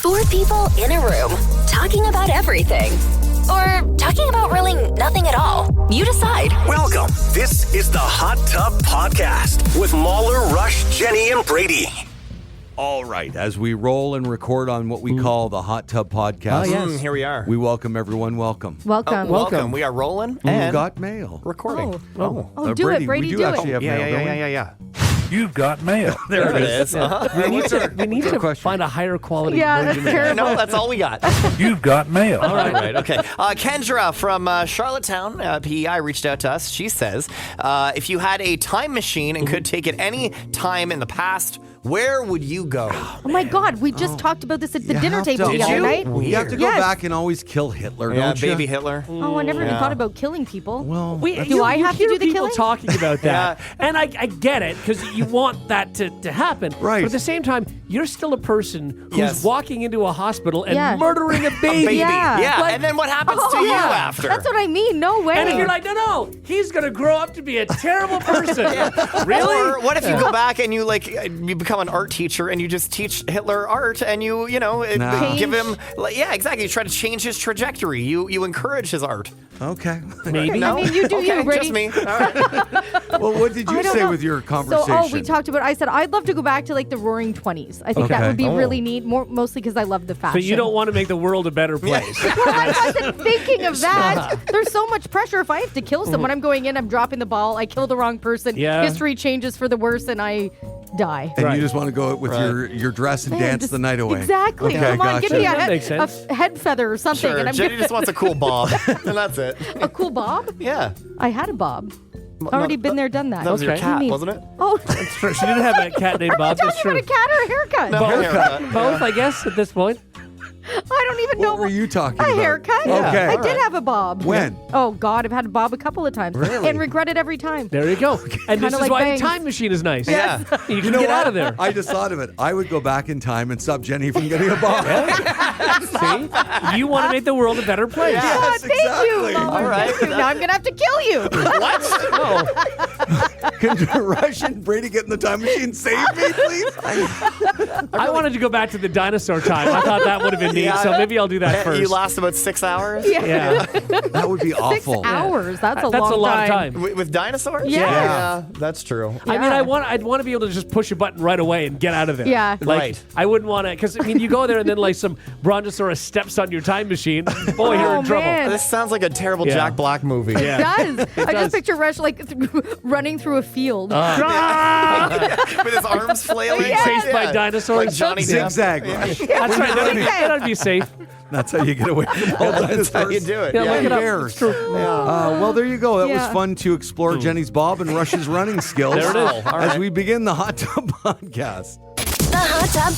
Four people in a room talking about everything. Or talking about really nothing at all. You decide. Welcome. This is the Hot Tub Podcast with Mahler, Rush, Jenny, and Brady. All right, as we roll and record on what we call the Hot Tub Podcast. Oh, yes. Here we are. We welcome everyone. Welcome. Welcome. We are rolling You've and got mail. recording. Oh, do Brady, it, Brady, we do do actually it. have mail, don't we? Yeah. You've got mail. There it is. We need to question. find a higher quality Yeah, that's version of terrible. No, that's all we got. You've got mail. All right. Okay. Kendra from Charlottetown, PEI, reached out to us. She says, if you had a time machine and could take it any time in the past, where would you go? Oh my God, we just talked about this at the You dinner have table to- the Did other you? night. You have to go Yes. back and always kill Hitler, Yeah, don't you? baby Hitler. Oh, I never even Yeah. thought about killing people. Well, Do I have to hear do the people killing? talking about that, Yeah. and I get it because you want that to happen. Right. But at the same time, you're still a person who's Yes. walking into a hospital and Yeah. murdering a baby. Baby. Yeah. Yeah. Like- and then what happens Oh, to you yeah. after? That's what I mean. No way. And if you're like, no, he's gonna grow up to be a terrible person. Really? Or what if you go back and you become an art teacher and you just teach Hitler art and you No. give him exactly. You try to change his trajectory. You encourage his art. Okay. Maybe. No? I mean, you do okay, you, Brady. just me. All right. Well, what did you I don't say know. with your So, conversation? we talked about. I said I'd love to go back to like the Roaring 20s. I think Okay. that would be Oh. really neat. Mostly because I love the fashion. But you don't want to make the world a better place. Well, I wasn't thinking of that. There's so much pressure. If I have to kill someone, I'm going in. I'm dropping the ball. I kill the wrong person. Yeah. History changes for the worse, and I die. and Right. you just want to go out with your dress and Man, dance just- the night away. Exactly. Okay, Come on, give gotcha. me That a makes sense. head feather or something, Sure. and I'm Jenny gonna just wants a cool bob, and that's it. a cool bob. Yeah. I I had a bob. Already been there, done that. That was your Okay. cat, Me. wasn't it? Oh, It's true. She didn't have a cat named are Bob. we That's talking true. about a cat or a haircut? No, haircut. Both, I guess, at this point. I don't even know. What were you talking a about? haircut? Okay. I did have a bob. When? Oh, God, I've had a bob a couple of times. Really? And regret it every time. There you go. And this Kinda is like why bangs. the time machine is nice. Yeah. You can get out of there. I just thought of it. I would go back in time and stop Jenny from getting a bob. See? You want to make the world a better place. Yeah. Oh, Yes, thank exactly. you. Mom. All right. Thank you. Now I'm going to have to kill you. Can Rush and Brady get in the time machine? Save me, please. I wanted to go back to the dinosaur time. I thought that would have been neat, so maybe I'll do that first. You last about 6 hours Yeah. That would be 6 awful. hours. That's a That's long a lot time. of time. with dinosaurs. Yeah. Yeah, that's true. I mean, Yeah. I'd want to be able to just push a button right away and get out of there. Yeah. Like, Right. I wouldn't want to, because, I mean, you go there and then, like, some brontosaurus steps on your time machine. Boy, you're Oh, in trouble. man. This sounds like a terrible Yeah. Jack Black movie. It Yeah. does. I does. just picture Rush like running through a field. With his arms flailing. Being chased by dinosaurs. Like Johnny Depp. Zigzag Rush. That's right. That'd be safe. That's how you get away from all That's how you dinosaurs. do it. Yeah, Yeah. look it up. Bears. It's true. Well, there you go. That was Yeah. fun to explore Jenny's bob and Rush's running skills. There it is. All As right. we begin the Hot Tub Podcast. The Hot Tub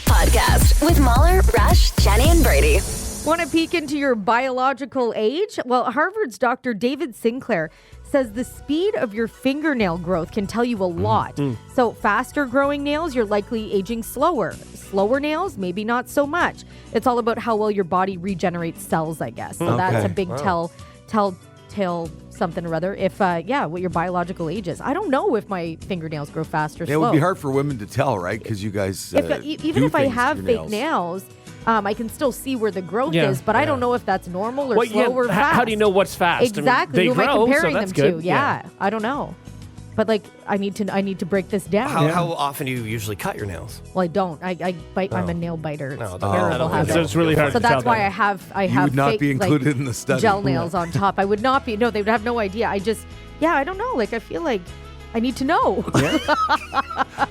Podcast with Mahler, Rush, Jenny, and Brady. Want to peek into your biological age? Well, Harvard's Dr. David Sinclair says the speed of your fingernail growth can tell you a lot. So faster growing nails, you're likely aging slower. Slower nails, maybe not so much. It's all about how well your body regenerates cells, I guess. So that's Okay. a big telltale something or other. If, what your biological age is. I don't know if my fingernails grow fast or It slow. would be hard for women to tell, right? Because you guys Even do if I things to have your fake nails, I can still see where the growth Yeah. is, but I don't know if that's normal or Well, slow or fast. how do you know what's fast? Exactly. I mean, Who they am I grow, comparing so that's them good. to? Yeah, I don't know. But like, I need to break this down. How often do you usually cut your nails? Well, I don't. I bite. I'm a nail biter. It's No, a that'll- terrible that'll- habit. So it's really hard So to tell that's why that. I have You would not fake, be included like, in the study. gel nails on top. I would not be. No, they would have no idea. I don't know. Like, I feel like I need to know.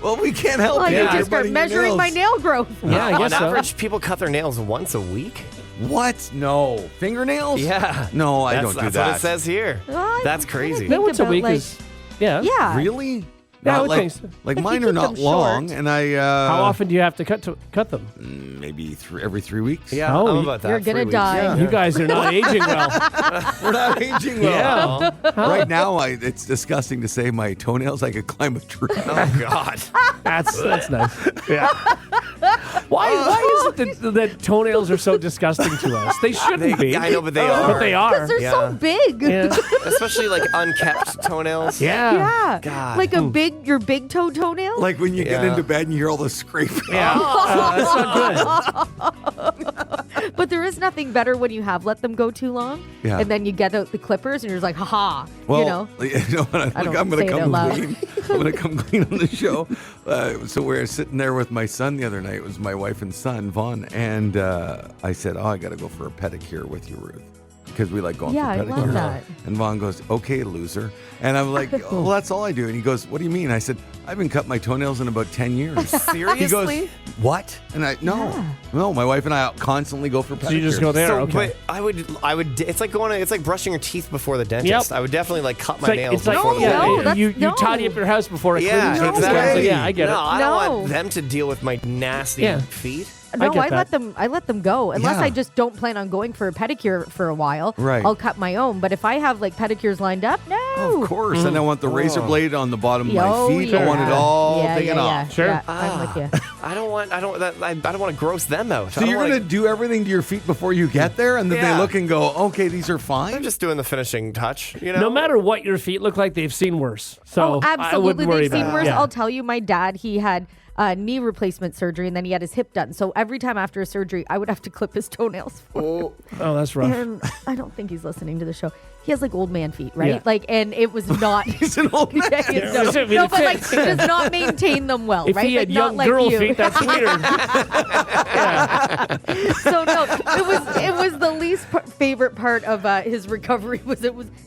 Well, we can't help I you. need You're to start biting your measuring my nails. nail growth. Yeah, I guess On so. average, people cut their nails once a week. What? No. Fingernails? Yeah. No, I That's- don't do that's that. what it says here. I That's kinda crazy. think No, once a about, week like, is, yeah. Yeah. Really? Yeah, I Not would like, think so. like If you mine are keep not them long, short. and I How often do you have to cut them? maybe every 3 weeks. Yeah, Oh, how you- about that? You're gonna 3 weeks. die. Yeah. You guys are not aging well. We're not aging well. Yeah. Right now, it's disgusting to say my toenails. I could climb a tree. Oh God. That's nice. Yeah. Why is it that toenails are so disgusting to us? They shouldn't be. I know, but they are. But they are. Because they're so Yeah. big. Yeah. Especially like unkept toenails. Yeah. Yeah. God. Like your big toe toenail. Like when you get Yeah. into bed and you hear all the scraping. Yeah. That's not good. But there is nothing better when you have let them go too long, Yeah. and then you get out the clippers, and you're just like, haha, Well, you know. what? I don't I'm going say to it come out loud. clean. I'm going to come clean on the show. So we were sitting there with my son the other night. It was my wife and son, Vaughn, and I said, "Oh, I got to go for a pedicure with you, Ruth." Because we like going Yeah, for I pedicures. love that. And Vaughn goes, "Okay, loser." And I'm like, "Oh, well, that's all I do." And he goes, "What do you mean?" I said, "I haven't cut my toenails in about 10 years." Seriously? He goes, "What?" And no, my wife and I constantly go for pedicures. So you just go there, So, okay. but I would. It's like brushing your teeth before the dentist. Yep. I would definitely like cut It's my like, nails it's like before the No, dentist. that's- you no. tidy up your house before it Yeah, cleans. exactly. Yeah, I get No, it. I don't No. want them to deal with my nasty Yeah. feet. No, get that. I let them go unless Yeah. I just don't plan on going for a pedicure for a while. Right. I'll cut my own. But if I have like pedicures lined up, no. Of course. And I want the razor blade on the bottom of my Oh, feet. I want it all yeah, taken yeah, off. yeah. Sure. Yeah, I'm with you. I don't want to gross them out. So you're going to do everything to your feet before you get there, and then Yeah. they look and go, "Okay, these are I'm fine." just doing the finishing touch. You know. No matter what your feet look like, they've seen worse. So Oh, I absolutely. wouldn't worry They've seen about worse. it. Yeah. I'll tell you, my dad, he had knee replacement surgery, and then he had his hip done. So every time after a surgery, I would have to clip his toenails. Oh, that's rough. And I don't think he's listening to the show. He has like old man feet, right? Yeah. Like, and it was not. He's an old man. Yeah, he Yeah, does. I mean, No, it but like, fits. he does not maintain them well, If right? he had like, young not girl like you. feet, that's weird. So no, it was the least favorite part of his recovery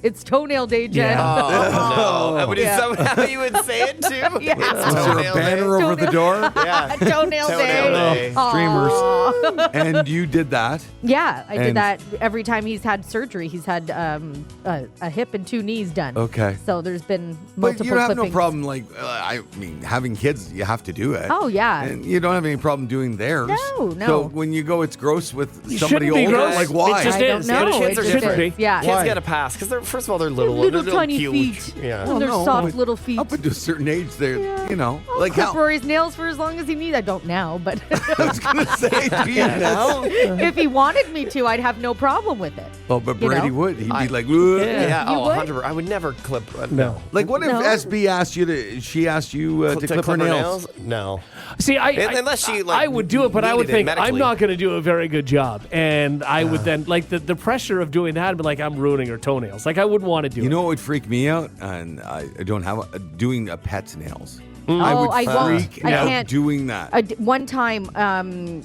it's toenail day, Jen. Oh, no. Yeah. Is that how you would say it too? Yeah. It's Is there a toenail day. banner over the door? Yeah. Toenail day. day. Streamers. And you did that. Yeah, I did And- that every time he's had surgery. He's had a hip and 2 knees done. Okay. So there's been But multiple you have no clippings. problem, like, I mean, having kids, you have to do it. Oh, yeah. And you don't have any problem doing theirs. No. So when you go, it's gross with You somebody shouldn't be older. gross. Like, why? It just I don't is. know. But Kids are It just different. is. Yeah. Kids Why? get a pass because first of all they're little, Little they're tiny cute. feet. Yeah. And they're soft but little feet. Up until a certain age, they're, you know, I'll like clip how. Rory's nails for as long as he needs. I don't now, but I was going to say, do you know? if he wanted me to, I'd have no problem with it. Oh, but You Brady know? would. He'd be like, "Ugh." Yeah. You Oh, would? 100%. I would never clip. No. Like, what if No. SB asked you to? She asked you to clip her nails. No. See, Unless she, like, I would do it, but I would needed it think I'm medically. not going to do a very good job, and I would then like the pressure of doing that. I'd be like, I'm ruining her toenails. Like I wouldn't want to do it. You know what would freak me out? And I don't have doing a pet's nails. I Oh, would I won't. freak I out can't. doing that. One time,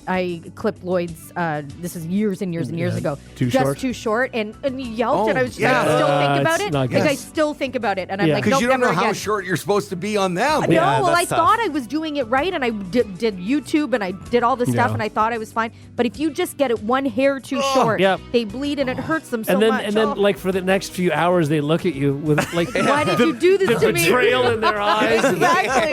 I clipped Lloyd's. This is years and years and years ago. Too just short? too short, and he yelped, Oh, and I was yeah. I still think about It's it. not Like good. I still think about it, and I'm Yeah. like, Because nope, you don't never know how again. short you're supposed to be on them. No, Yeah, well, I that's tough. thought I was doing it right, and I did YouTube, and I did all this stuff, Yeah. and I thought I was fine. But if you just get it one hair too short, Yep. they bleed, and it hurts them so and then much. and then Oh. like for the next few hours, they look at you with like Why did you do this the to me? betrayal in their eyes. Exactly.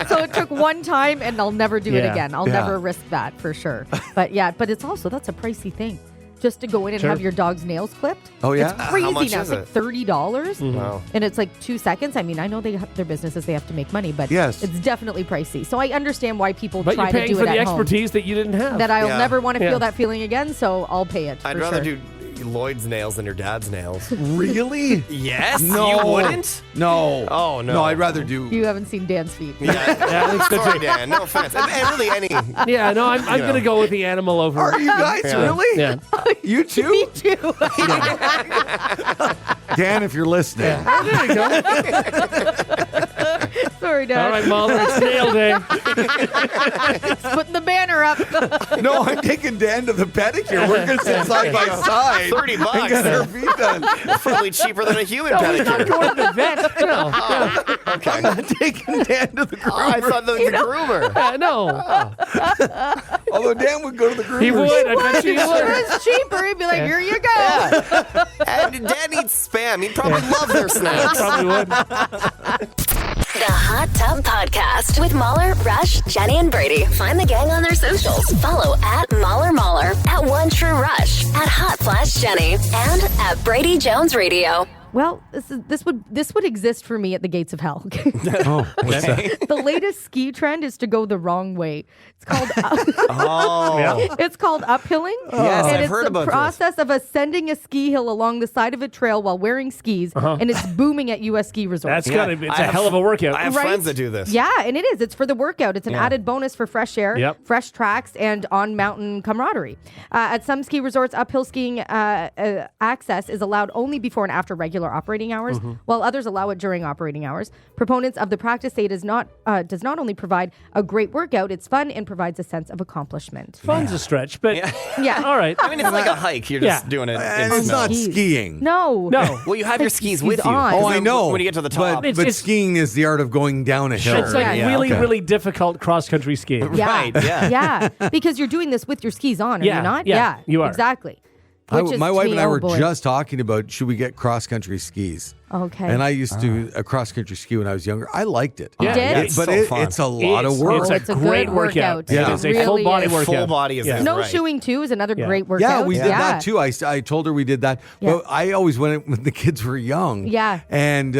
So it took one time, and I'll never do it Yeah. again. I'll Yeah. never risk that for sure. But yeah, but it's also that's a pricey thing, just to go in and Sure. have your dog's nails clipped. Oh, yeah? it's crazy much now. is It's like it? $30, Wow. and it's like 2 seconds. I mean, I know they have their businesses; they have to make money, but Yes. it's definitely pricey. So I understand why people But try you're to paying do for it the at home. expertise that you didn't have. That I'll Yeah. never want to Yeah. feel that feeling again. So I'll pay it. I'd for rather sure. do Lloyd's nails than your dad's nails. Really? Yes. No. You wouldn't? No. Oh, no. No, I'd rather do. You haven't seen Dan's feet. Yeah. Yeah, it's Sorry, Dan. No offense. And really, any. yeah, no, I'm You going to know. go with the animal over. Are you guys Yeah. really? Yeah. You too? Me too. Dan, if you're listening. There you go. Sorry, Dad. All right, Mahler, it's nail day. Putting the banner up. No, I'm taking Dan to the pedicure. We're going to sit side by side. $30 and get our feet done. Probably cheaper than a human No, we're not pedicure. going to the vet. No, I'm not taking Dan to the Oh, I groomer. thought that was the groomer. no. Although Dan would go to the groomer. He would. I bet you he Sure would. is cheaper. He'd be like, here you go. And Dad eats spam. He'd probably love their snacks. Probably would. The Hot Tub Podcast with Mahler, Rush, Jenny, and Brady. Find the gang on their socials. Follow at Mahler, at One True Rush, at Hot Flash Jenny, and at Brady Jones Radio. Well, this would exist for me at the gates of hell. Oh, what's that? The latest ski trend is to go the wrong way. It's called it's called uphilling. Yes, and I've it's heard the about this. process of ascending a ski hill along the side of a trail while wearing skis, and it's booming at U.S. ski resorts. It's a hell of a workout. I have Right? friends that do this. Yeah, and it is. It's for the workout. It's an added bonus for fresh air, Yep. fresh tracks, and on-mountain camaraderie. At some ski resorts, uphill skiing access is allowed only before and after regular operating hours, while others allow it during operating hours. Proponents of the practice say it does not only provide a great workout, it's fun and provides a sense of accomplishment. Fun's a stretch, but Yeah. all right. I mean, it's like a hike. You're just Yeah. doing it. And in it's snow. not skiing. No. No. Well, you have your skis skis with you. on. Oh, 'Cause I then know. When you get to the top. But It's- skiing is the art of going down a hill. It's like Yeah. really, Okay. really difficult cross-country skiing. Yeah. Right, yeah. Yeah. Because you're doing this with your skis on, are Yeah, you not? yeah, you are. Exactly. Which is My to wife me, and I oh were boy. just talking about should we get cross-country skis. Okay. And I used to a cross-country ski when I was younger. I liked it. Yeah. did? Yeah, it's But so fun. it's a lot of It's- work. It's, It's a a great good workout. workout. Yeah. It is a Really full body is. workout. Full body is Yeah. right. Snowshoeing too is another Yeah. great workout. Yeah, we did that too. I told her we did that. Yeah. But I always went when the kids were young. Yeah. And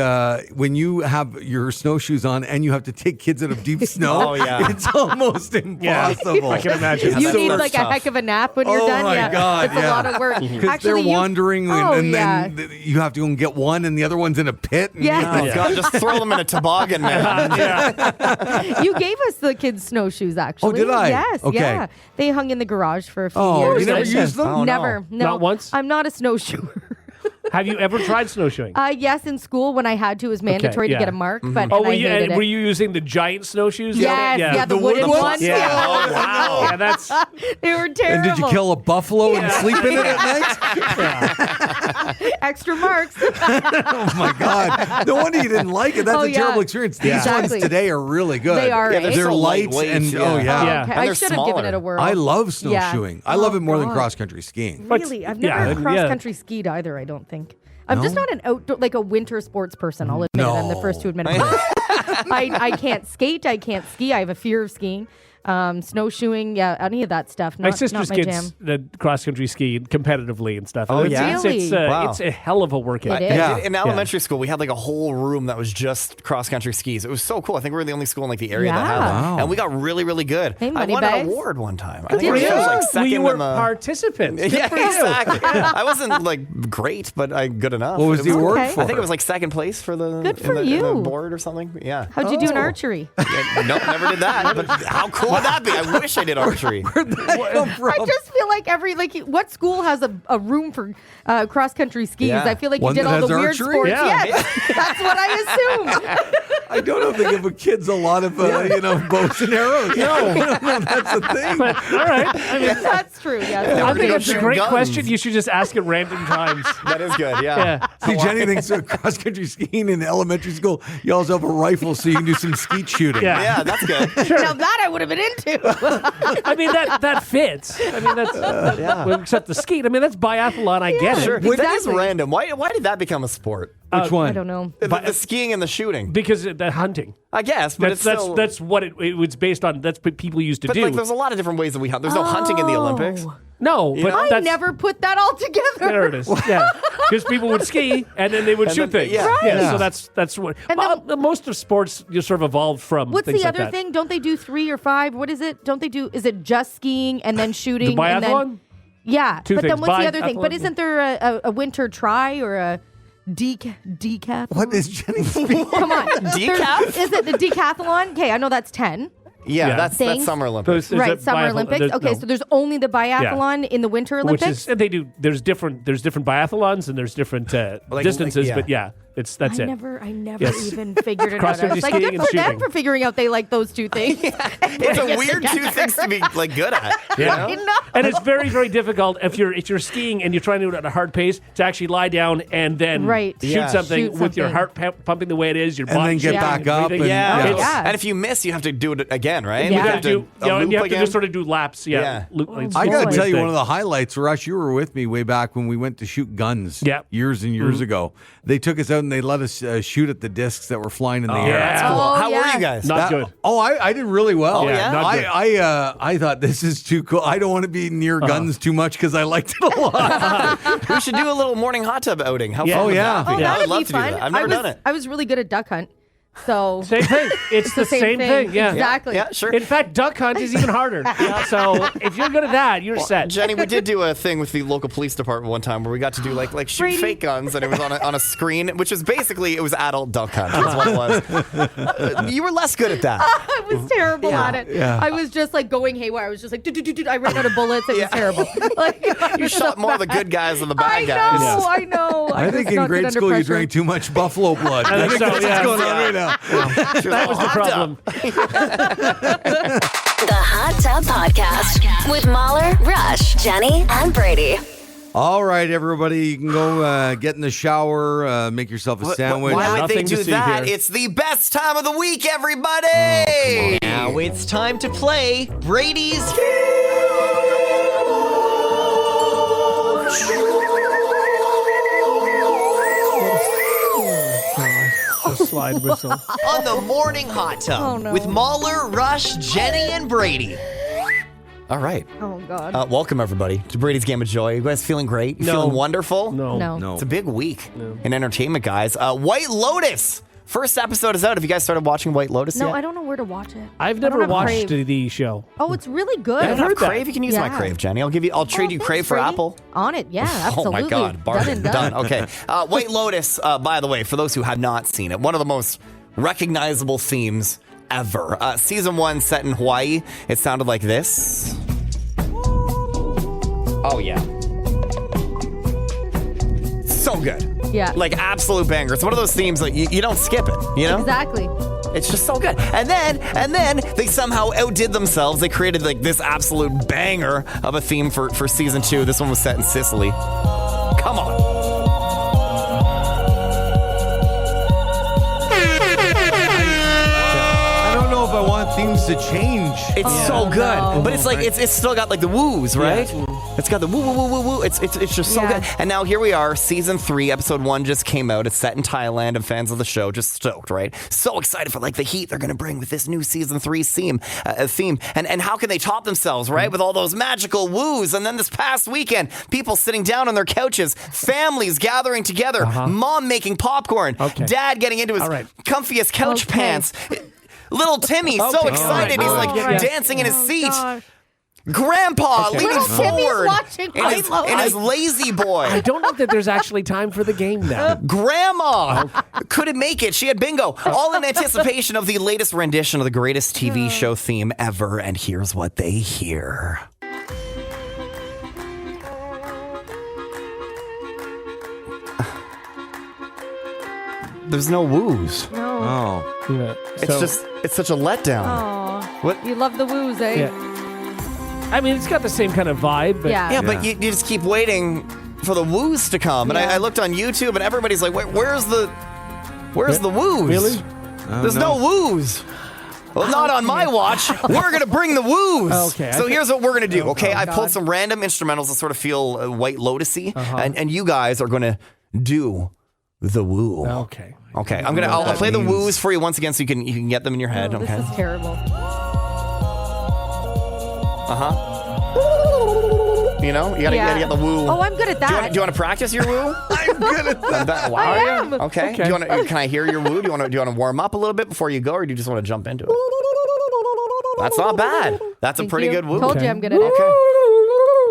when you have your snowshoes on and you have to take kids out of deep snow, Oh, yeah. it's almost Yeah. impossible. I can imagine. You That's need tough. like a heck of a nap when you're Oh done. my Yeah. God, It's a yeah. lot of work. Because they're wandering and yeah. then you have to go and get one and the other one's in a pit. And Yeah. Oh, God, just throw them in a toboggan, man. You gave us the kids snowshoes, actually. Oh, did I? Yes. Okay. Yeah. They hung in the garage for a few Oh, years. you never Nice. used them? Oh, no. Never. No. Not once? I'm not a snowshoer. Have you ever tried snowshoeing? Yes, in school when I had to, it was mandatory yeah. to get a mark, but Oh, and were I you, hated were it. you using the giant snowshoes? Yes, yeah, the wooden wood ones. Yeah. Yeah. Oh, wow. Yeah, that's They were And terrible. did you kill a buffalo and sleep in it at night? extra marks? Oh my God! No wonder you didn't like it. That's Oh, a yeah. terrible experience. These Exactly. ones today are really good. They are, Yeah, eh? they're They're so light lightweight, and yeah. oh yeah. Yeah. Okay, And I they're should have given smaller. it a whirl. I love Yeah. snowshoeing. I love Oh, it more than God. cross country skiing. Really? I've yeah, never yeah. cross-country skied either, I don't think. I'm just not an outdoor, like a winter sports person, I'll admit it. I'm the first to admit it. I can't skate. I can't ski. I have a fear of skiing. Snowshoeing, yeah, any of that stuff. my Not sister's my jam. kids that cross country skied competitively and stuff. Oh, And yeah? Really? Wow. It's a hell of a workout. It is. Yeah. In elementary school, we had like a whole room that was just cross-country skis. It was so cool. I think we were the only school in like the area that had Yeah. that. Wow. And we got really, really good. Hey, I won an Moneybags. award one time. I Did think you? I was like Well, second you were in the... participants. Good Yeah, for you. exactly. I wasn't like great, but I good enough. What was It the award okay. for? I think it was like second place for the, Good for in the you. board or something. Yeah. How'd you do in Oh. archery? Yeah, nope, never did that. But how cool would that be? I wish I did archery. Where'd that come from? I just feel like what school has a room for cross-country skis? Yeah. I feel like One you did that all the has weird archery? sports. Yeah. Yes, that's what I assumed. I don't know if they give kids a lot of bows and arrows. No, that's the thing. But all right. I mean, That's true. Yeah. Yeah, I we're think gonna it's a shoot great guns. question. You should just ask at random times. That is good, Yeah. See, Jenny thinks cross country skiing in elementary school, you also have a rifle so you can do some skeet shooting. Yeah. Yeah, that's good. Now that I would have been into. I mean that fits. I mean that's well, except the skeet. I mean that's biathlon. I get it. Sure. That is Exactly. random. Why did that become a sport? Which one? I don't know. The skiing and the shooting. Because the hunting. I guess, but it's still... That's what it was based on. That's what people used to But do. like, there's a lot of different ways that we hunt. There's no hunting in the Olympics. no, but know? I that's, never put that all together. There it is. Yeah, because people would ski and then they would shoot then- things. yeah. Right. Yeah. Yeah. So that's what. And then- most of sports you sort of evolved from. What's things the like other that. thing? Don't they do 3 or 5? What is it? Don't they do? Is it just skiing and then shooting? The and biathlon? then, yeah. Two but then things. what's the other thing? But Biathlon. isn't there a winter try or a decathlon? What is Jenny speaking? Come on. Decaf? Is it the decathlon? Okay, I know that's 10. Yeah, Yeah. that's Things. Summer Olympics. There's Right, a Summer biathlon- Olympics. there's- Okay, no. so there's only the biathlon in the Winter Which Olympics. is they do. There's different biathlons and there's different distances. yeah. But yeah, that's I it. never Yes. even figured it out. I Cross-country was like, skiing good and for them shooting. for figuring out they like those two things. It's a weird two things to be like good at. Yeah. You know? No. And it's very, very difficult if you're skiing and you're trying to do it at a hard pace to actually lie down and then Right. shoot, Yeah. something Shoot with your something. heart pumping the way it is, your And body then get shaking back and up breathing. and- Yeah. Yeah. It's- Yeah. And if you miss, you have to do it again, right? Yeah. You You got have to do, a and loop you have to again. just sort of do laps. Yeah. Yeah. I got boy. to tell you, Thing. one of the highlights, Rush, you were with me way back when we went to shoot guns Yeah. years and years ago. They took us out and they let us shoot at the discs that were flying in the air. yeah. That's cool. Oh, How were yeah. you guys? Not good. I did really well. Oh, yeah? Not good. I thought this is too cool. I don't want to be near guns too much because I liked it a lot. We should do a little morning hot tub outing. How Yeah. fun Oh, would yeah. that be? Oh, I that'd would love be to do fun. that. I've never done it. I was really good at duck hunt. So Same thing. It's the same thing. Yeah. Exactly. Yeah, sure. In fact, duck hunt is even harder. So if you're good at that, you're set. Jenny, we did do a thing with the local police department one time where we got to do like shoot Brady. fake guns, and it was on a screen, which was basically it was adult duck hunt. That's what it was. You were less good at that. I was terrible at it. Yeah. I was just like going haywire. I was just like, I ran out of bullets. It was terrible. Like, You shot more of the good guys than the I bad guys. know, I know. I think was in not good grade under school you pressure. drank too much buffalo blood. I think so, that's yeah. what's going on right now. That was the problem. The Hot Tub Podcast with Mahler, Rush, Jenny, and Brady. All right, everybody, you can go get in the shower, make yourself a sandwich. Why would they Nothing to do see that? here. It's the best time of the week, everybody! Now it's time to play Brady's The slide whistle. on the morning hot tub Oh, no. with Mahler, Rush, Jenny, and Brady. All right. Oh, God. Welcome, everybody, to Brady's Game of Joy. You guys feeling great? You feeling wonderful? No. no. It's a big week in entertainment, guys. White Lotus. First episode is out. Have you guys started watching White Lotus No, yet? I don't know where to watch it. I've I never don't have watched Crave. the show. Oh, it's really good. You don't have heard that. Crave? You can use my Yeah. Crave, Jenny. I'll trade you thanks, Crave for Brady. Apple. On it, yeah, absolutely. Oh my God, Done bargain. and done. Okay. White Lotus, by the way, for those who have not seen it, one of the most recognizable themes ever. Season 1 set in Hawaii. It sounded like this. Oh, yeah. So good. Yeah. Like absolute banger. It's one of those themes that you don't skip it, you know? Exactly. It's just so good. And then they somehow outdid themselves. They created like this absolute banger of a theme for season 2. This one was set in Sicily. Come on. I don't know if I want things to change. It's so good. no. But it's like it's still got like the woos, right? It's got the woo woo woo woo woo. It's just so Yeah. good. And now here we are, season 3, episode 1 just came out. It's set in Thailand, and fans of the show just stoked, right? So excited for like the heat they're gonna bring with this new season 3 theme. And how can they top themselves, right? With all those magical woos. And then this past weekend, people sitting down on their couches, families gathering together, mom making popcorn, Okay. dad getting into his All right. comfiest couch Okay. pants. Little Timmy, so Okay. excited. He's All like right. dancing in his seat. gosh. Grandpa leaning Little Timmy's forward watching in his, White in his Lotus. lazy boy. I don't know that there's actually time for the game now. Grandma couldn't make it. She had bingo. All in anticipation of the latest rendition of the greatest TV show theme ever. And here's what they hear. There's no woos. No. Oh. Yeah. It's such a letdown. Aw. What? You love the woos, eh? Yeah. I mean, it's got the same kind of vibe, but Yeah. Yeah, but you just keep waiting for the woos to come. And Yeah. I looked on YouTube and everybody's like, where's the woos? Really? There's no woos. Well, not on my watch. We're going to bring the woos. Okay, So I here's what we're going to do, okay? I God. pulled some random instrumentals that sort of feel White Lotus-y, and you guys are going to do the woo. Okay. Okay, I'll that play the means. woos for you once again so you can get them in your head, Oh, this okay? is terrible. You know, you gotta get the woo. Oh, I'm good at that. Do you want to practice your woo? I'm good at that. Wow. I am. Okay. Do you want to? Can I hear your woo? Do you want to warm up a little bit before you go, or do you just want to jump into it? That's not bad. That's a Thank pretty you. good woo. Told you I'm good at it. Okay.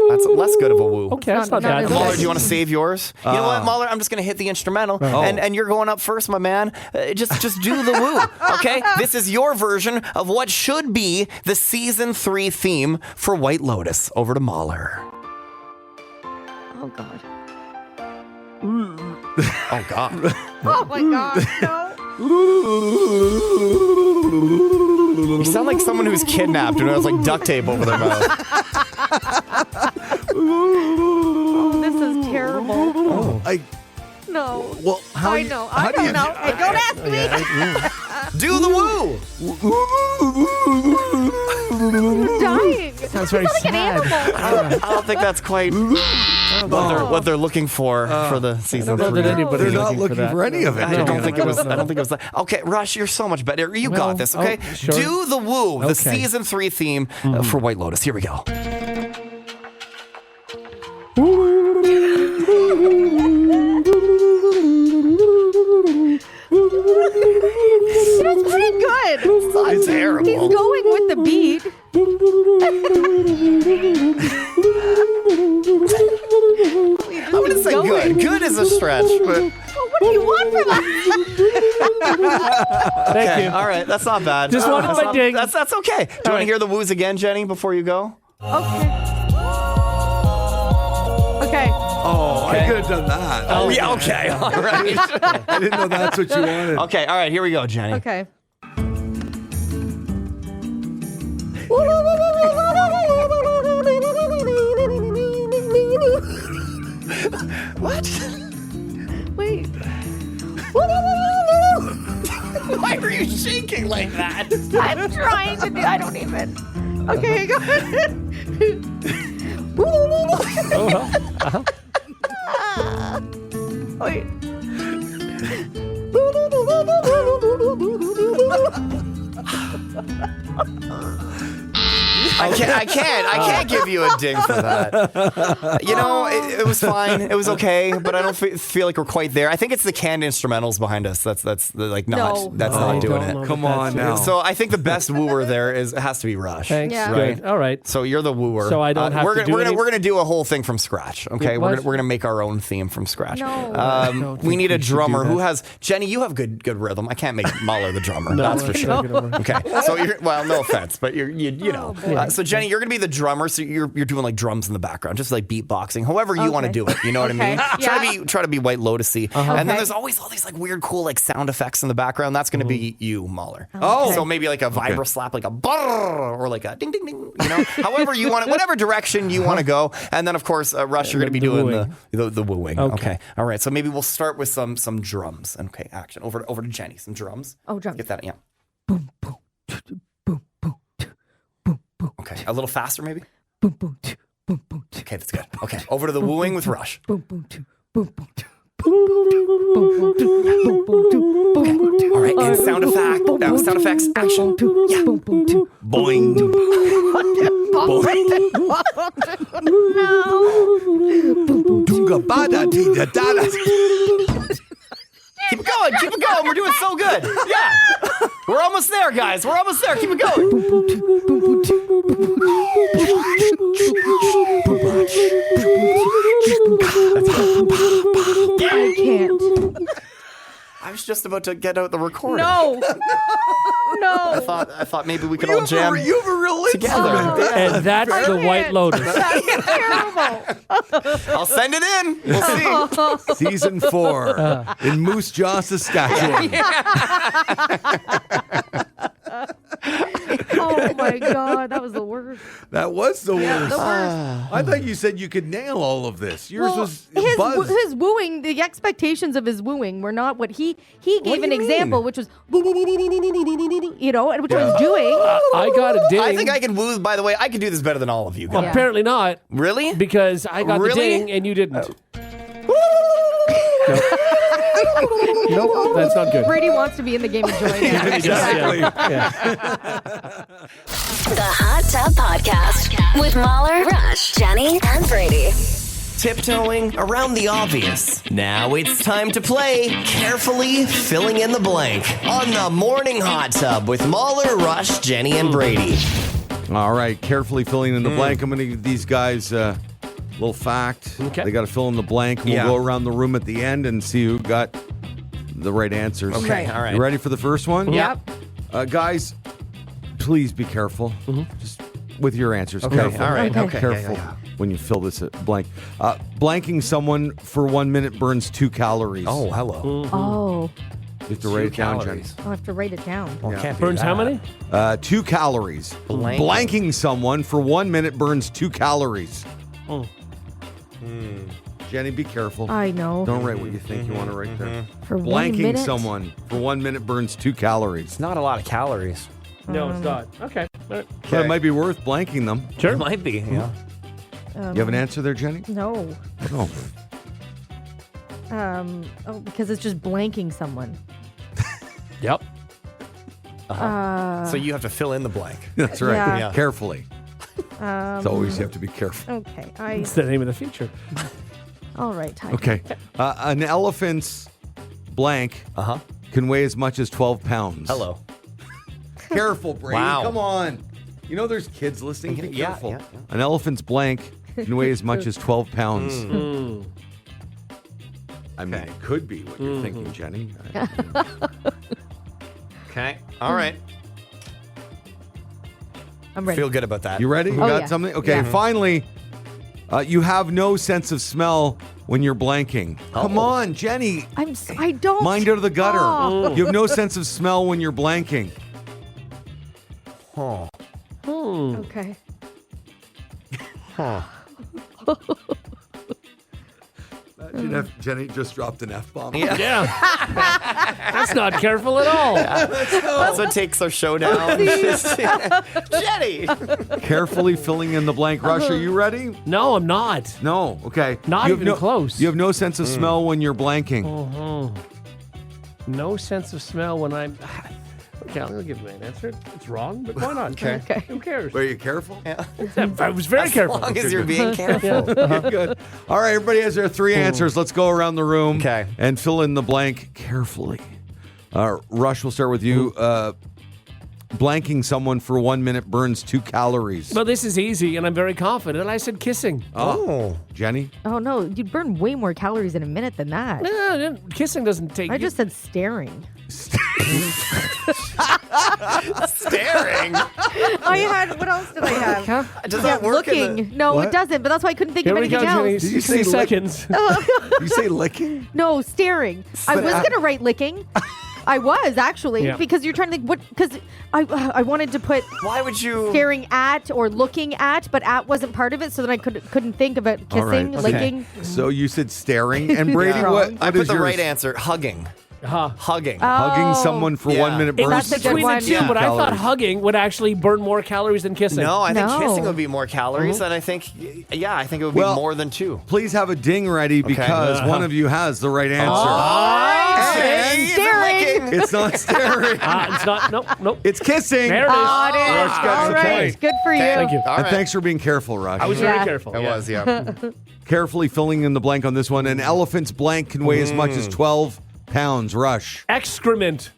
That's less good of a woo. Okay, that's not Not bad. as Mahler, good. do you want to save yours? You know what, Mahler? I'm just going to hit the instrumental, Oh. and you're going up first, my man. Just do the woo, okay? This is your version of what should be the season 3 theme for White Lotus. Over to Mahler. Oh, God. Oh God. Oh, my God. No. You sound like someone who's kidnapped and has like duct tape over their mouth. Oh, this is terrible. No. Well, how I you- know. how I do you don't know. Hey, don't ask me. Do the woo. I'm dying. Sounds very Like an sad. animal. I don't think that's quite. what they're looking for the season I don't know 3. that anybody's They're not looking looking for any of it. I don't think it was. I don't think it was. Okay, Rush, you're so much better. You got this. Okay, sure. do the woo, the Okay. season 3 theme for White Lotus. Here we go. That's pretty good. It's terrible. He's going with the beat. I'm gonna say good. Good is a stretch, but What do you want from us? Thank you. all right, that's not bad. Just wanted That's my not- ding. That's okay. Do you want to right. hear the woos again, Jenny, before you go? Okay. Okay. Oh, I could have done that. Oh yeah. Okay. All right. I didn't know that's what you wanted. Okay. All right. Here we go, Jenny. Okay. What? Wait. Why are you shaking like that? I'm trying to do. I don't even. Okay, go ahead. Wait. I can't give you a ding for that. You know, it was fine. It was okay, but I don't feel like we're quite there. I think it's the canned instrumentals behind us. That's like not No. not doing don't know it. if Come that's on it. now. So I think the best wooer there has to be Rush. Thanks. Yeah. Good. All right. So you're the wooer. So I don't have we're to gonna, do we're gonna any- we're gonna do a whole thing from scratch. Okay, What? we're gonna make our own theme from scratch. No. don't We think need a we should do drummer who that. has Jenny. You have good rhythm. I can't make Mahler the drummer. No, that's for it's sure. not gonna work. Okay, so you're no offense, but you know. boy. So Jenny, you're gonna be the drummer. So you're doing like drums in the background, just like beatboxing, however you want to Okay. do it. You know what I mean? Okay. Try to be White Lotus-y. And then Okay. there's always all these like weird, cool like sound effects in the background. That's gonna be you, Mahler. Oh. So maybe like a vibra slap, like a brrr, or like a ding ding ding. You know, however you want it, whatever direction you want to go. And then of course, Rush, you're gonna be the doing wooing. the wooing. Okay. Okay. All right. So maybe we'll start with some drums. Okay, action. Over to Jenny. Some drums. Oh, drums. Get that. Yeah. Boom, boom, boom, boom, boom, boom, Okay. A little faster, maybe. boom, boom, boom, boom, Okay, that's good. Okay. Over to the wooing with Rush. boom, boom, boom, boom. All right. And sound effects. Action. Yeah. Boing. Dunga bada dee da da da. Keep it going. Keep it going. We're doing so good. Yeah. We're almost there, guys. We're almost there. Keep it going. I can't. I was just about to get out the recorder. No. I No. thought maybe we could all jam You have a real together. instrument. And that's I the can't. White Lotus. That's terrible. I'll send it in. We'll see. Season 4 in Moose Jaw, Saskatchewan. Oh my God, that was the worst. That was the worst. The worst. I thought you said you could nail all of this. Yours Well, was his buzz. his wooing, the expectations of his wooing were not what he gave do an you example, mean? which was you know, and which I was doing. I got a ding. I think I can woo. By the way, I can do this better than all of you guys. Yeah. Apparently not, Really? because I got Really? the ding and you didn't. Nope, that's not good. Brady wants to be in the game of joy now. Exactly. The Hot Tub Podcast with Mahler, Rush, Jenny, and Brady. Tiptoeing around the obvious. Now it's time to play Carefully Filling in the Blank on the Morning Hot Tub with Mahler, Rush, Jenny, and Brady. All right, carefully filling in the blank. I'm going to give these guys a little fact. Okay. They got to fill in the blank. We'll Yeah. go around the room at the end and see who got the right answers. Okay. Right. All right. You ready for the first one? Yep. Guys, please be careful. Just with your answers. Okay, Careful. all right, okay, Careful yeah. when you fill this blank. Blanking someone for 1 minute burns 2 calories. Oh, hello. Oh, You have to write it down, Jen. I'll have to write it down. Well, can't be Burns how that. many? 2 calories. Blanking someone for 1 minute burns 2 calories. Jenny, be careful. I know. Don't write what you think you want to write there. For 1 Blanking minute? someone for 1 minute burns 2 calories. It's not a lot of calories. No, it's not. Okay. All right. But it might be worth blanking them. Sure. It might be. Yeah. You have an answer there, Jenny? No. No. Because it's just blanking someone. Yep. So you have to fill in the blank. That's right. Yeah. Carefully. It's always you have to be careful. Okay. It's the name of the feature. All right, Ty. Okay. An elephant's blank can weigh as much as 12 pounds. Hello. Careful, Brady. Wow. Come on. You know there's kids listening. Be Yeah, careful. yeah. An elephant's blank can weigh as much as 12 pounds. I mean, it could be what you're thinking, Jenny. Okay. All right. I'm ready. Feel good about that. You ready? You Oh, got yeah. something? Okay, Yeah. finally, you have no sense of smell when you're blanking. Come on, Jenny. I don't. Mind out of the gutter. Oh. You have no sense of smell when you're blanking. Oh. Okay. Imagine if Jenny just dropped an F-bomb. Yeah. That's not careful at all. That's what takes our show down. Jenny. Carefully filling in the blank. Rush, are you ready? No, I'm not. No. Okay. Not You have even no- close. You have no sense of smell when you're blanking. No sense of smell when I'm. Okay, I'm going to give you an answer. It's wrong, but why not? Okay. Who cares? Are you careful? I was very careful. As long as you're being careful. Good. All right, everybody has their three answers. Let's go around the room Okay. and fill in the blank carefully. Rush, we'll start with you. Blanking someone for 1 minute burns 2 calories. Well, this is easy, and I'm very confident. I said kissing. Oh. Jenny? Oh no, you'd burn way more calories in a minute than that. Kissing doesn't take. I just said staring. Staring. I had. What else did I have? Does that work? Looking. No, What? it doesn't. But that's why I couldn't think Here of we go, anything Jenny. else. Did you say 60 lick? seconds. You say licking? No, staring. I But was gonna write licking. I was actually Yeah. because you're trying to think what because I wanted to put Why would you? staring at or looking at, but at wasn't part of it, so then I couldn't think about All right. kissing, Okay. licking. So you said staring. And Brady, Yeah. what I is put the yours? right answer. Hugging. Hugging. Hugging someone for Yeah. 1 minute It burns was That's a good between one. the two, Yeah. but I thought calories. hugging would actually burn more calories than kissing. No, I think No. kissing would be more calories, and I think, I think it would be Well- more than 2. Please have a ding ready because one of you has the right answer. Hey, staring. It's not staring. It's not. Nope. It's kissing. There it is. Oh, it is. Rush gets All the right. point. Good for you. Thank you. All And right. thanks for being careful, Rush. I was Yeah. very careful. It was, yeah. Carefully filling in the blank on this one. An elephant's blank can weigh as much as 12 pounds. Rush. Excrement.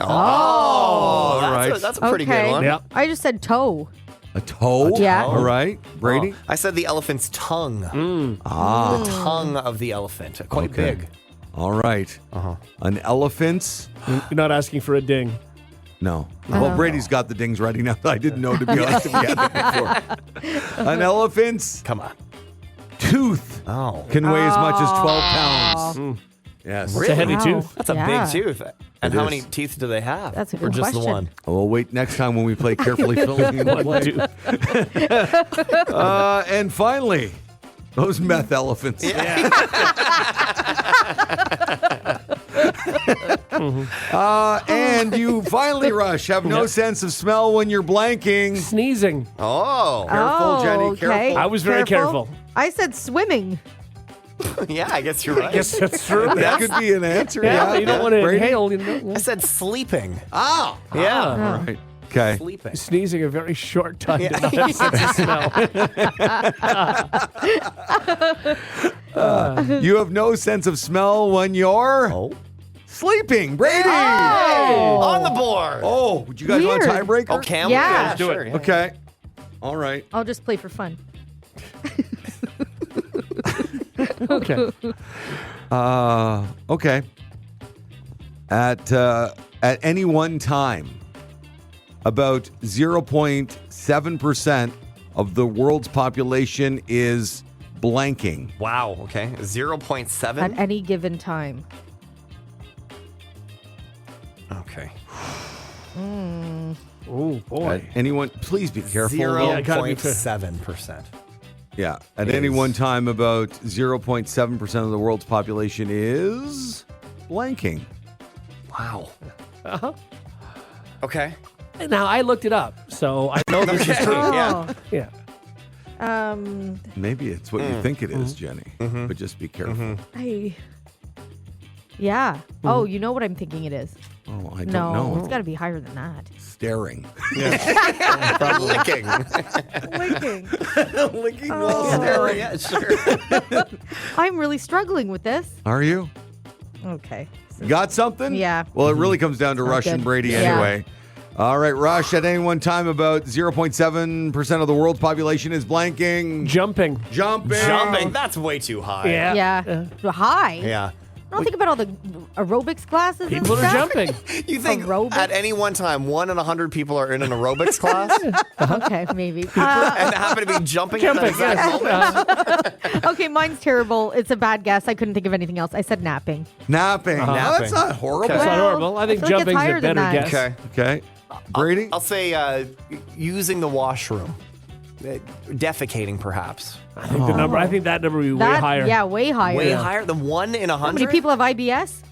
All right. That's a pretty Okay. good one. Yeah. I just said toe. A toe? Yeah. All right. Brady? I said the elephant's tongue. The tongue of the elephant. Quite Okay. big. All right. An elephant's. You're not asking for a ding. No. Well, Brady's got the dings ready now. I didn't know, to be honest, if we had them before. An elephant's Come on. tooth Oh. can weigh as much as 12 pounds. Yes. It's a heavy Wow. tooth. That's a Yeah. big tooth. And It how is. many teeth do they have? That's a Or good just question. the one? We'll wait next time when we play Carefully Filling in the One Blank. tooth. And finally, those meth elephants. And you finally, Rush, have no sense of smell when you're blanking. Sneezing. Oh. Careful, Jenny, okay. careful. I was very careful. I said swimming. Yeah, I guess you're right. Yes, that's true. That could be an answer. Yeah, you don't want to Brady? inhale. You know, I said sleeping. Ah. Yeah. All right. Okay. Sleeping. Sneezing a very short time to not have sense of smell. You have no sense of smell when you're Oh. sleeping. Brady. On the board. Oh, would you guys want a Weird. tiebreaker? Oh, can we? Yeah. Let's do it. Okay. All right. I'll just play for fun. Okay. Okay. At any one time, about 0.7% of the world's population is blanking. Wow. Okay. 0.7. At any given time. Okay. Oh boy. At anyone, please be careful. Yeah, I gotta be fair. 0.7%. Yeah. At any one time, about 0.7% of the world's population is blanking. Wow. Okay. Now I looked it up, so I know this is true. Yeah. Yeah. Maybe it's what you think it is, Jenny. But just be careful. Yeah. Oh, you know what I'm thinking it is. Oh, I don't No, know. it's got to be higher than that. Staring. Licking. Licking. Licking while staring. Yeah, sure. I'm really struggling with this. Are you? Okay. Got something? Yeah. Well, it really comes down to Rush good. and Brady Yeah. anyway. All right, Rush, at any one time, about 0.7% of the world's population is blanking. Jumping. Jumping. That's way too high. Yeah. High. Yeah. Don't think about all the aerobics classes. People and are stuff. jumping. You think Aerobics? at any one time, 1 in 100 people are in an aerobics class Okay, maybe. and happen to be jumping at that exact moment? Okay, mine's terrible. It's a bad guess. I couldn't think of anything else. I said napping. Napping. No, that's not horrible. That's not horrible. I think I feel like it's jumping's higher a than better that. guess. Okay. Okay. Brady? I'll say using the washroom. Defecating, perhaps. I think that number would be way That, higher. Yeah, way higher. Way higher than 1 in 100? How many people have IBS?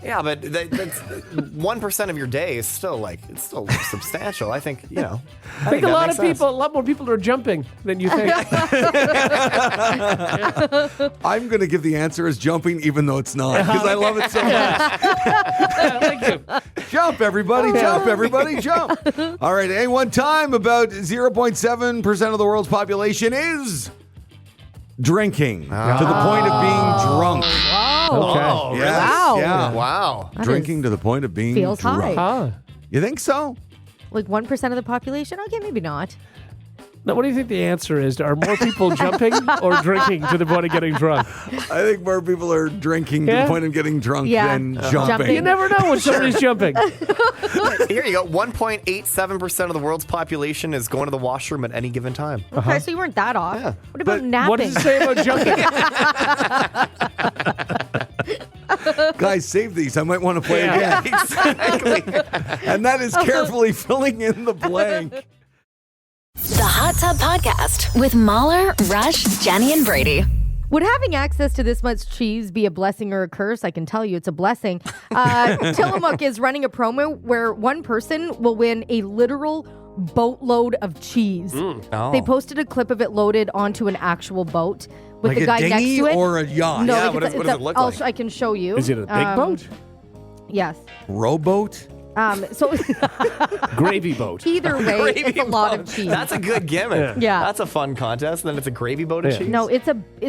Yeah, but that's 1% of your day is still it's still substantial. I think, I think a lot more people are jumping than you think. I'm going to give the answer as jumping, even though it's not, because I love it so much. Thank you. Jump, everybody. Jump, everybody. Jump. All right. At any one time, about 0.7% of the world's population is drinking to the point of being drunk. Oh, Yes, wow. Yeah. Wow. That Drinking to the point of being feels drunk. high. You think so? Like 1% of the population? Okay, maybe not. Now, what do you think the answer is? Are more people jumping or drinking to the point of getting drunk? I think more people are drinking to Yeah? the point of getting drunk Yeah. than jumping. You never know when somebody's jumping. Here you go. 1.87% of the world's population is going to the washroom at any given time. Okay, so you weren't that off. Yeah. What about napping? What does it say about jumping? Guys, save these. I might want to play Yeah. again. Exactly. And that is carefully filling in the blank. The Hot Tub Podcast with Mahler, Rush, Jenny, and Brady. Would having access to this much cheese be a blessing or a curse? I can tell you it's a blessing. Tillamook is running a promo where one person will win a literal boatload of cheese. Oh. They posted a clip of it loaded onto an actual boat with Like the a guy next dinghy to it. or a yacht? No, Yeah, like what it's does it look I'll like? I can show you. Is it a big boat? Yes. Rowboat? So Gravy boat. either way, it's a lot boat. of cheese. That's a good gimmick. Yeah. That's a fun contest. Then it's a gravy boat of Yeah. cheese. No, it's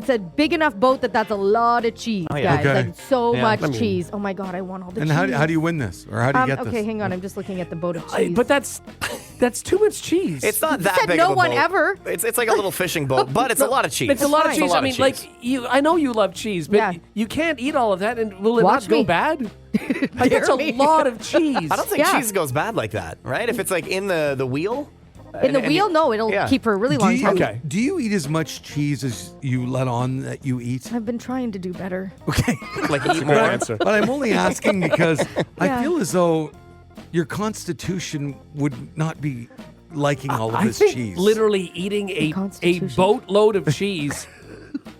a big enough boat that's a lot of cheese, Oh, yeah. guys. Okay. Like so Yeah. much I mean- cheese. Oh my god, I want all the And cheese. how do you win this? Or how do you get okay, this? hang on. I'm just looking at the boat of cheese. But that's too much cheese. It's not that Said big no of a one boat. ever. It's like a little fishing boat, but it's a lot of cheese. It's a lot of fine. cheese. It's a lot I mean, of like cheese. I know you love cheese, but Yeah. you can't eat all of that, and will it Watch not go me. bad? Like, that's a me. lot of cheese. I don't think Yeah. cheese goes bad like that, right? If it's like in the wheel. In the and wheel, you- no, it'll yeah. keep for a really Do long you, time. Okay. do you eat as much cheese as you let on that you eat? I've been trying to do better. Okay. Like eat Good more. answer. But I'm only asking because I Yeah. feel as though your constitution would not be liking all of I this think cheese. literally eating a Constitution. boatload of cheese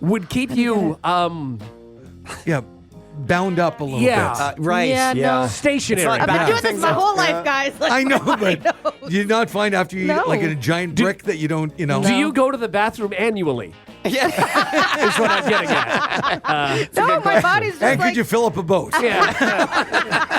would keep you Yeah, bound up a little Yeah. bit. Right. Yeah, no. stationary. It's not I've been bad. doing this Things my are- whole yeah. life, guys. Like, I know, but do you not find after you eat No. like a giant brick that you don't, Do No. you go to the bathroom annually? Yeah. Is what I'm getting at. no, my body's just And like, could you fill up a boat? Yeah.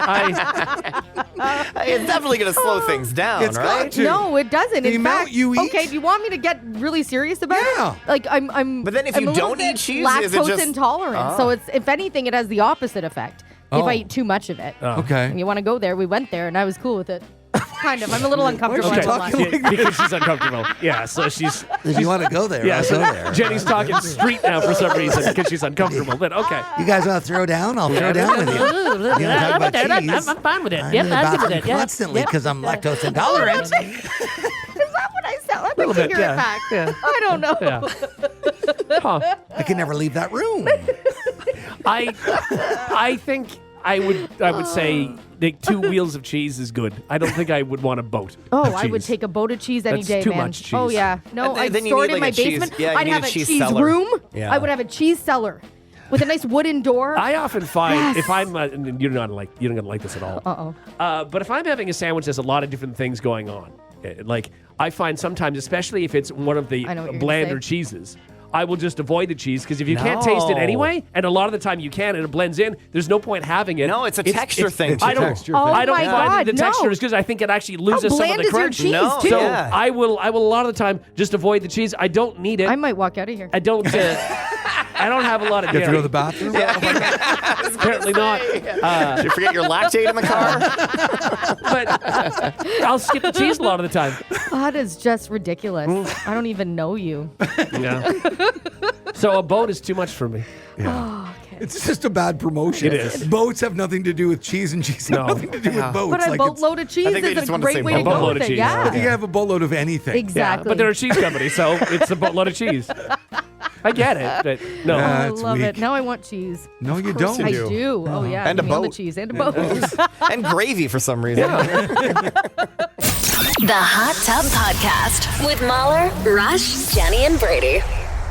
It's definitely going to slow things down, It's right? got to. no, it doesn't. The In amount fact, you eat? Okay, do you want me to get really serious about Yeah. it? Like I'm. But then if I'm you a little don't bit eat cheese, lactose is it just- intolerant. So it's if anything, it has the opposite effect. If Oh. I eat too much of it. Okay. And you want to go there? We went there, and I was cool with it. Kind of. I'm a little uncomfortable. Why is she I won't talking lie. like Because she's uncomfortable. Yeah, so she's. If you want to go there, Yeah, I'll so go there. Jenny's talking street now for some reason because she's uncomfortable. But okay. You guys want to throw down? I'll throw down with you. You know, talk about cheese. I'm fine with it. I'm Yep, in the I'm good with bathroom it. Yep. constantly Yep. because I'm lactose intolerant. Is that what I sound like? Little Let me bit, hear yeah. it back. Yeah. I don't know. Yeah. Huh. I can never leave that room. I think I would say like 2 wheels of cheese is good. I don't think I would want a boat. Oh, of I would cheese. take a boat of cheese any That's day, too man. much cheese. Oh yeah, no, And I'd then you store it need in like my a cheese- basement. yeah, you I'd need have a a cheese cheese cellar. room. Yeah. I would have a cheese cellar with a nice wooden door. I often find Yes. if I'm and you're not gonna like this at all. Uh-oh. But if I'm having a sandwich, there's a lot of different things going on. Like, I find sometimes, especially if it's one of the I know what you're gonna blander say. cheeses, I will just avoid the cheese because if you can't taste it No. anyway, and a lot of the time you can and it blends in, there's no point having it. No, it's a texture thing. it's a I don't. texture Oh thing. I don't my find God, the texture no. is because I think it actually How loses some of bland the is your crunch. cheese, No. too? So Yeah. I will a lot of the time just avoid the cheese. I don't need it. I might walk out of here. I don't. I don't have a lot of You have to dairy. go to the bathroom? Apparently not. Did you forget your lactate in the car? But I'll skip the cheese a lot of the time. That is just ridiculous. I don't even know you. Yeah. So a boat is too much for me. It's just a bad promotion. It is. Boats have nothing to do with cheese, and cheese No. have nothing to do with boats. But a Like, boatload of cheese I think they is just a wanted to say great way to boatload. go Boatload with of it. cheese. Yeah. you can have a boatload of anything. Exactly. Yeah, but they're a cheese company, so it's a boatload of cheese. I get it. But no. I That's love it. weak. Now I want cheese. No, you don't. I do. Oh, yeah. And a give me all the boat. cheese and a boat. And gravy for some reason. The Hot Tub Podcast with Mahler, Rush, Jenny, and Brady.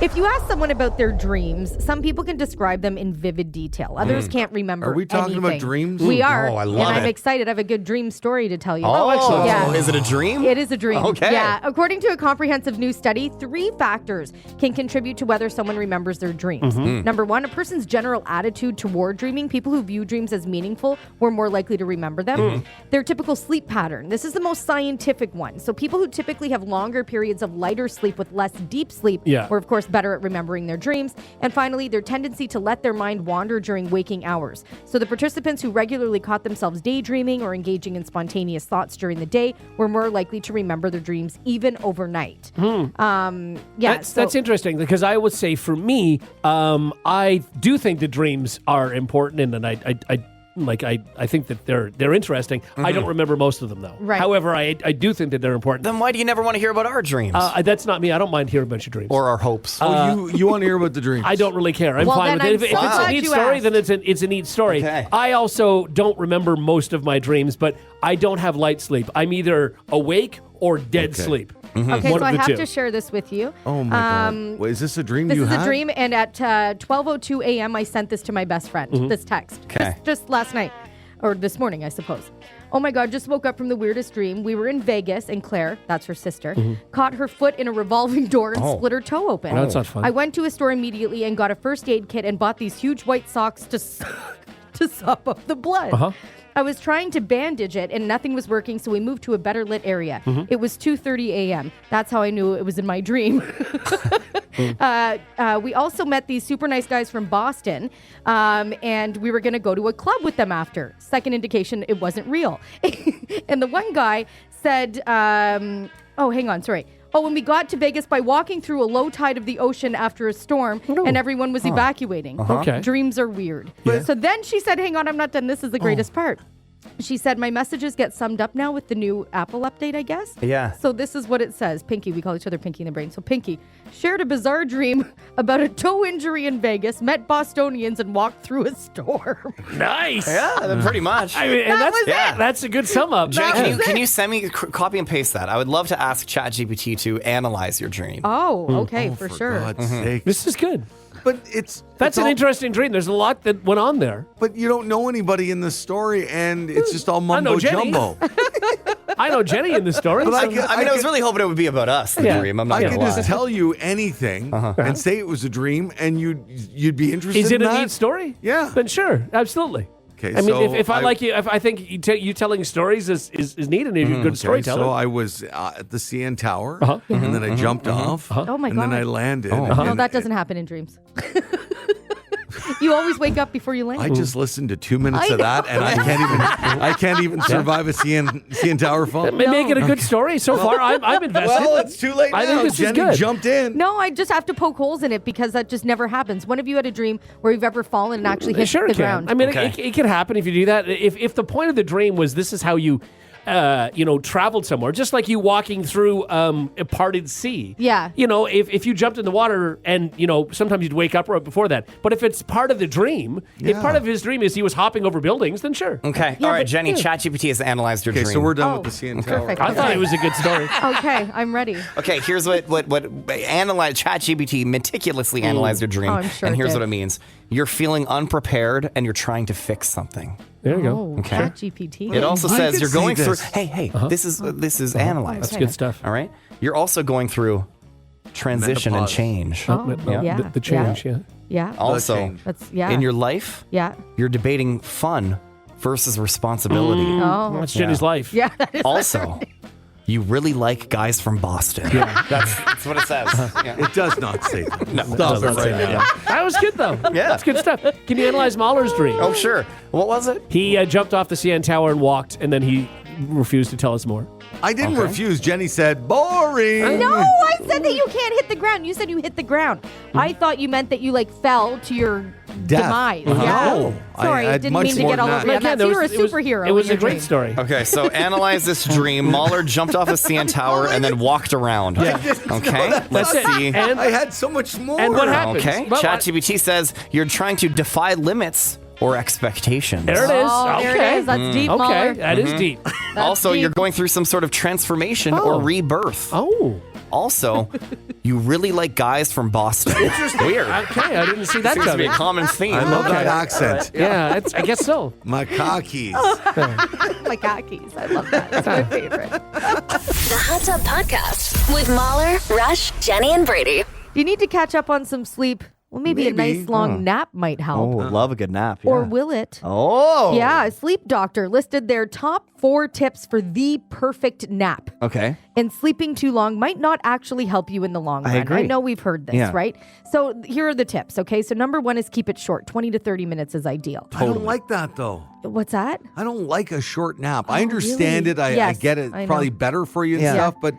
If you ask someone about their dreams, some people can describe them in vivid detail. Others can't remember Are we talking about anything. dreams? We are. Oh, I love and I'm it. excited. I have a good dream story to tell you. Oh, excellent. Yeah. Is it a dream? It is a dream. Okay. Yeah. According to a comprehensive new study, 3 factors can contribute to whether someone remembers their dreams. Number 1, a person's general attitude toward dreaming. People who view dreams as meaningful were more likely to remember them. Their typical sleep pattern. This is the most scientific one. So people who typically have longer periods of lighter sleep with less deep sleep were, of course, better at remembering their dreams. And finally, their tendency to let their mind wander during waking hours. So the participants who regularly caught themselves daydreaming or engaging in spontaneous thoughts during the day were more likely to remember their dreams even overnight. That's interesting because I would say for me, I do think the dreams are important, and I think that they're interesting. I don't remember most of them though. Right. However, I do think that they're important. Then why do you never want to hear about our dreams? That's not me. I don't mind hearing about your dreams. or our hopes? You want to hear about the dreams? I don't really care. I'm Well, fine then with it. I'm If so it's a glad neat you story, asked. then it's a neat story. Okay. I also don't remember most of my dreams, but I don't have light sleep. I'm either awake or dead sleep. Okay, One so of I the have two. to share this with you. Oh my God! Wait, is this a dream This you is had? a dream, and at 12:02 a.m., I sent this to my best friend. This text, Okay. just last night, or this morning, I suppose. Oh my God! Just woke up from the weirdest dream. We were in Vegas, and Claire, that's her sister, caught her foot in a revolving door and split her toe open. That's not fun. I went to a store immediately and got a first aid kit and bought these huge white socks to sop up the blood. I was trying to bandage it and nothing was working, so we moved to a better lit area. It was 2:30 a.m. That's how I knew it was in my dream. We also met these super nice guys from Boston, and we were going to go to a club with them after. Second indication it wasn't real. And the one guy said, hang on, sorry. Oh, when we got to Vegas by walking through a low tide of the ocean after a storm and everyone was evacuating. Okay. Dreams are weird. So then she said, hang on, I'm not done. This is the greatest part. She said, my messages get summed up now with the new Apple update, I guess. Yeah. So this is what it says. Pinky, we call each other Pinky in the brain. So Pinky shared a bizarre dream about a toe injury in Vegas, met Bostonians, and walked through a storm. Nice. Yeah, then pretty much. I mean, and That was it. that's a good sum up. Jen, can you send me copy and paste that? I would love to ask ChatGPT to analyze your dream. Oh, okay, for sure. God's sake. This is good. But That's it's an all- interesting dream. There's a lot that went on there. But you don't know anybody in the story, and it's just all I know mumbo Jenny. jumbo. I know Jenny in the story. But so- I was really hoping it would be about us, the Yeah. dream. I'm not I going could to lie. just tell you anything and say it was a dream, and you'd be interested. is it in a that? neat story? Yeah. Then sure, absolutely. Okay, I mean, so if I like you, if I think you telling stories is neat and you're a good Okay, storyteller. so I was at the CN Tower, Uh-huh. and then I jumped off, Oh my and God. then I landed. No, and that doesn't happen in dreams. You always wake up before you land. I just listened to 2 minutes I of that, know. and I can't even survive a CN Tower fall. Make it a good story so far. I'm invested. Well, it's too late now. I think this is Jenny good. jumped in. No, I just have to poke holes in it because that just never happens. When have you had a dream where you've ever fallen and actually hit Sure, the it can. ground? I mean, Okay. it can happen if you do that. If the point of the dream was this is how you, traveled somewhere, just like you walking through a parted sea. Yeah. If you jumped in the water and sometimes you'd wake up right before that. But if it's part of the dream, if Yeah. part of his dream is he was hopping over buildings, then sure. Okay. Yeah, All right, but- Jenny, ChatGPT has analyzed your Okay, dream. so we're done Oh, with the CN Tower. perfect. I thought it was a good story. Okay, I'm ready. Okay, here's what analyze ChatGPT meticulously analyzed your dream. Oh, I'm sure and it here's did. what it means. You're feeling unprepared and you're trying to fix something. There you go. Oh, Okay. ChatGPT. It also I says could you're going see through. this. Hey, this is analyzed. That's good stuff. All right. You're also going through transition Menopause. and change. Oh, yeah. The change, yeah. Yeah. Also, change. That's yeah. in your life, yeah. you're debating fun versus responsibility. Oh. That's Jenny's life. Yeah. That is Also, you really like guys from Boston. Yeah, that's what it says. Yeah. It does not say that. No, Stop it right now. That was good, though. Yeah. That's good stuff. Can you analyze Mahler's dream? Oh, sure. What was it? He jumped off the CN Tower and walked, and then he refused to tell us more. I didn't refuse. Jenny said, boring. No, I said that you can't hit the ground. You said you hit the ground. I thought you meant that you fell to your Death. demise. No. Yeah. I Sorry, I had didn't much mean to more get all than over that. you on that. So you were a superhero. It was in a your great dream. story. Okay, so analyze this dream. Mahler jumped off the CN Tower and then walked around. Yeah. Okay, let's it. see. And I had so much more. And what happened? Okay, Well, ChatGPT says you're trying to defy limits or expectations. there it is. Oh, okay. there it is. That's deep, Okay, Mahler. that is deep. Also, deep. you're going through some sort of transformation or rebirth. Oh. Also, you really like guys from Boston. Weird. Okay, I didn't see that Seems to be a coming. common theme. I love Okay. that accent. Yeah, I guess so. My khakis. My khakis. I love that. That's my favorite. The Hot Tub Podcast with Mahler, Rush, Jenny, and Brady. You need to catch up on some sleep. Well, maybe a Maybe. nice long nap might Oh, help. love a good nap. Or yeah. will it? Oh. Yeah, a sleep doctor listed their top 4 tips for the perfect nap. Okay. And sleeping too long might not actually help you in the long run. I agree. I know we've heard this, Yeah. right? So here are the tips, okay? So number 1 is keep it short. 20 to 30 minutes is ideal. I don't like that, though. What's that? I don't like a short nap. I Oh, understand really? it. I Yes, get it. I know. Probably better for you and Yeah. stuff, but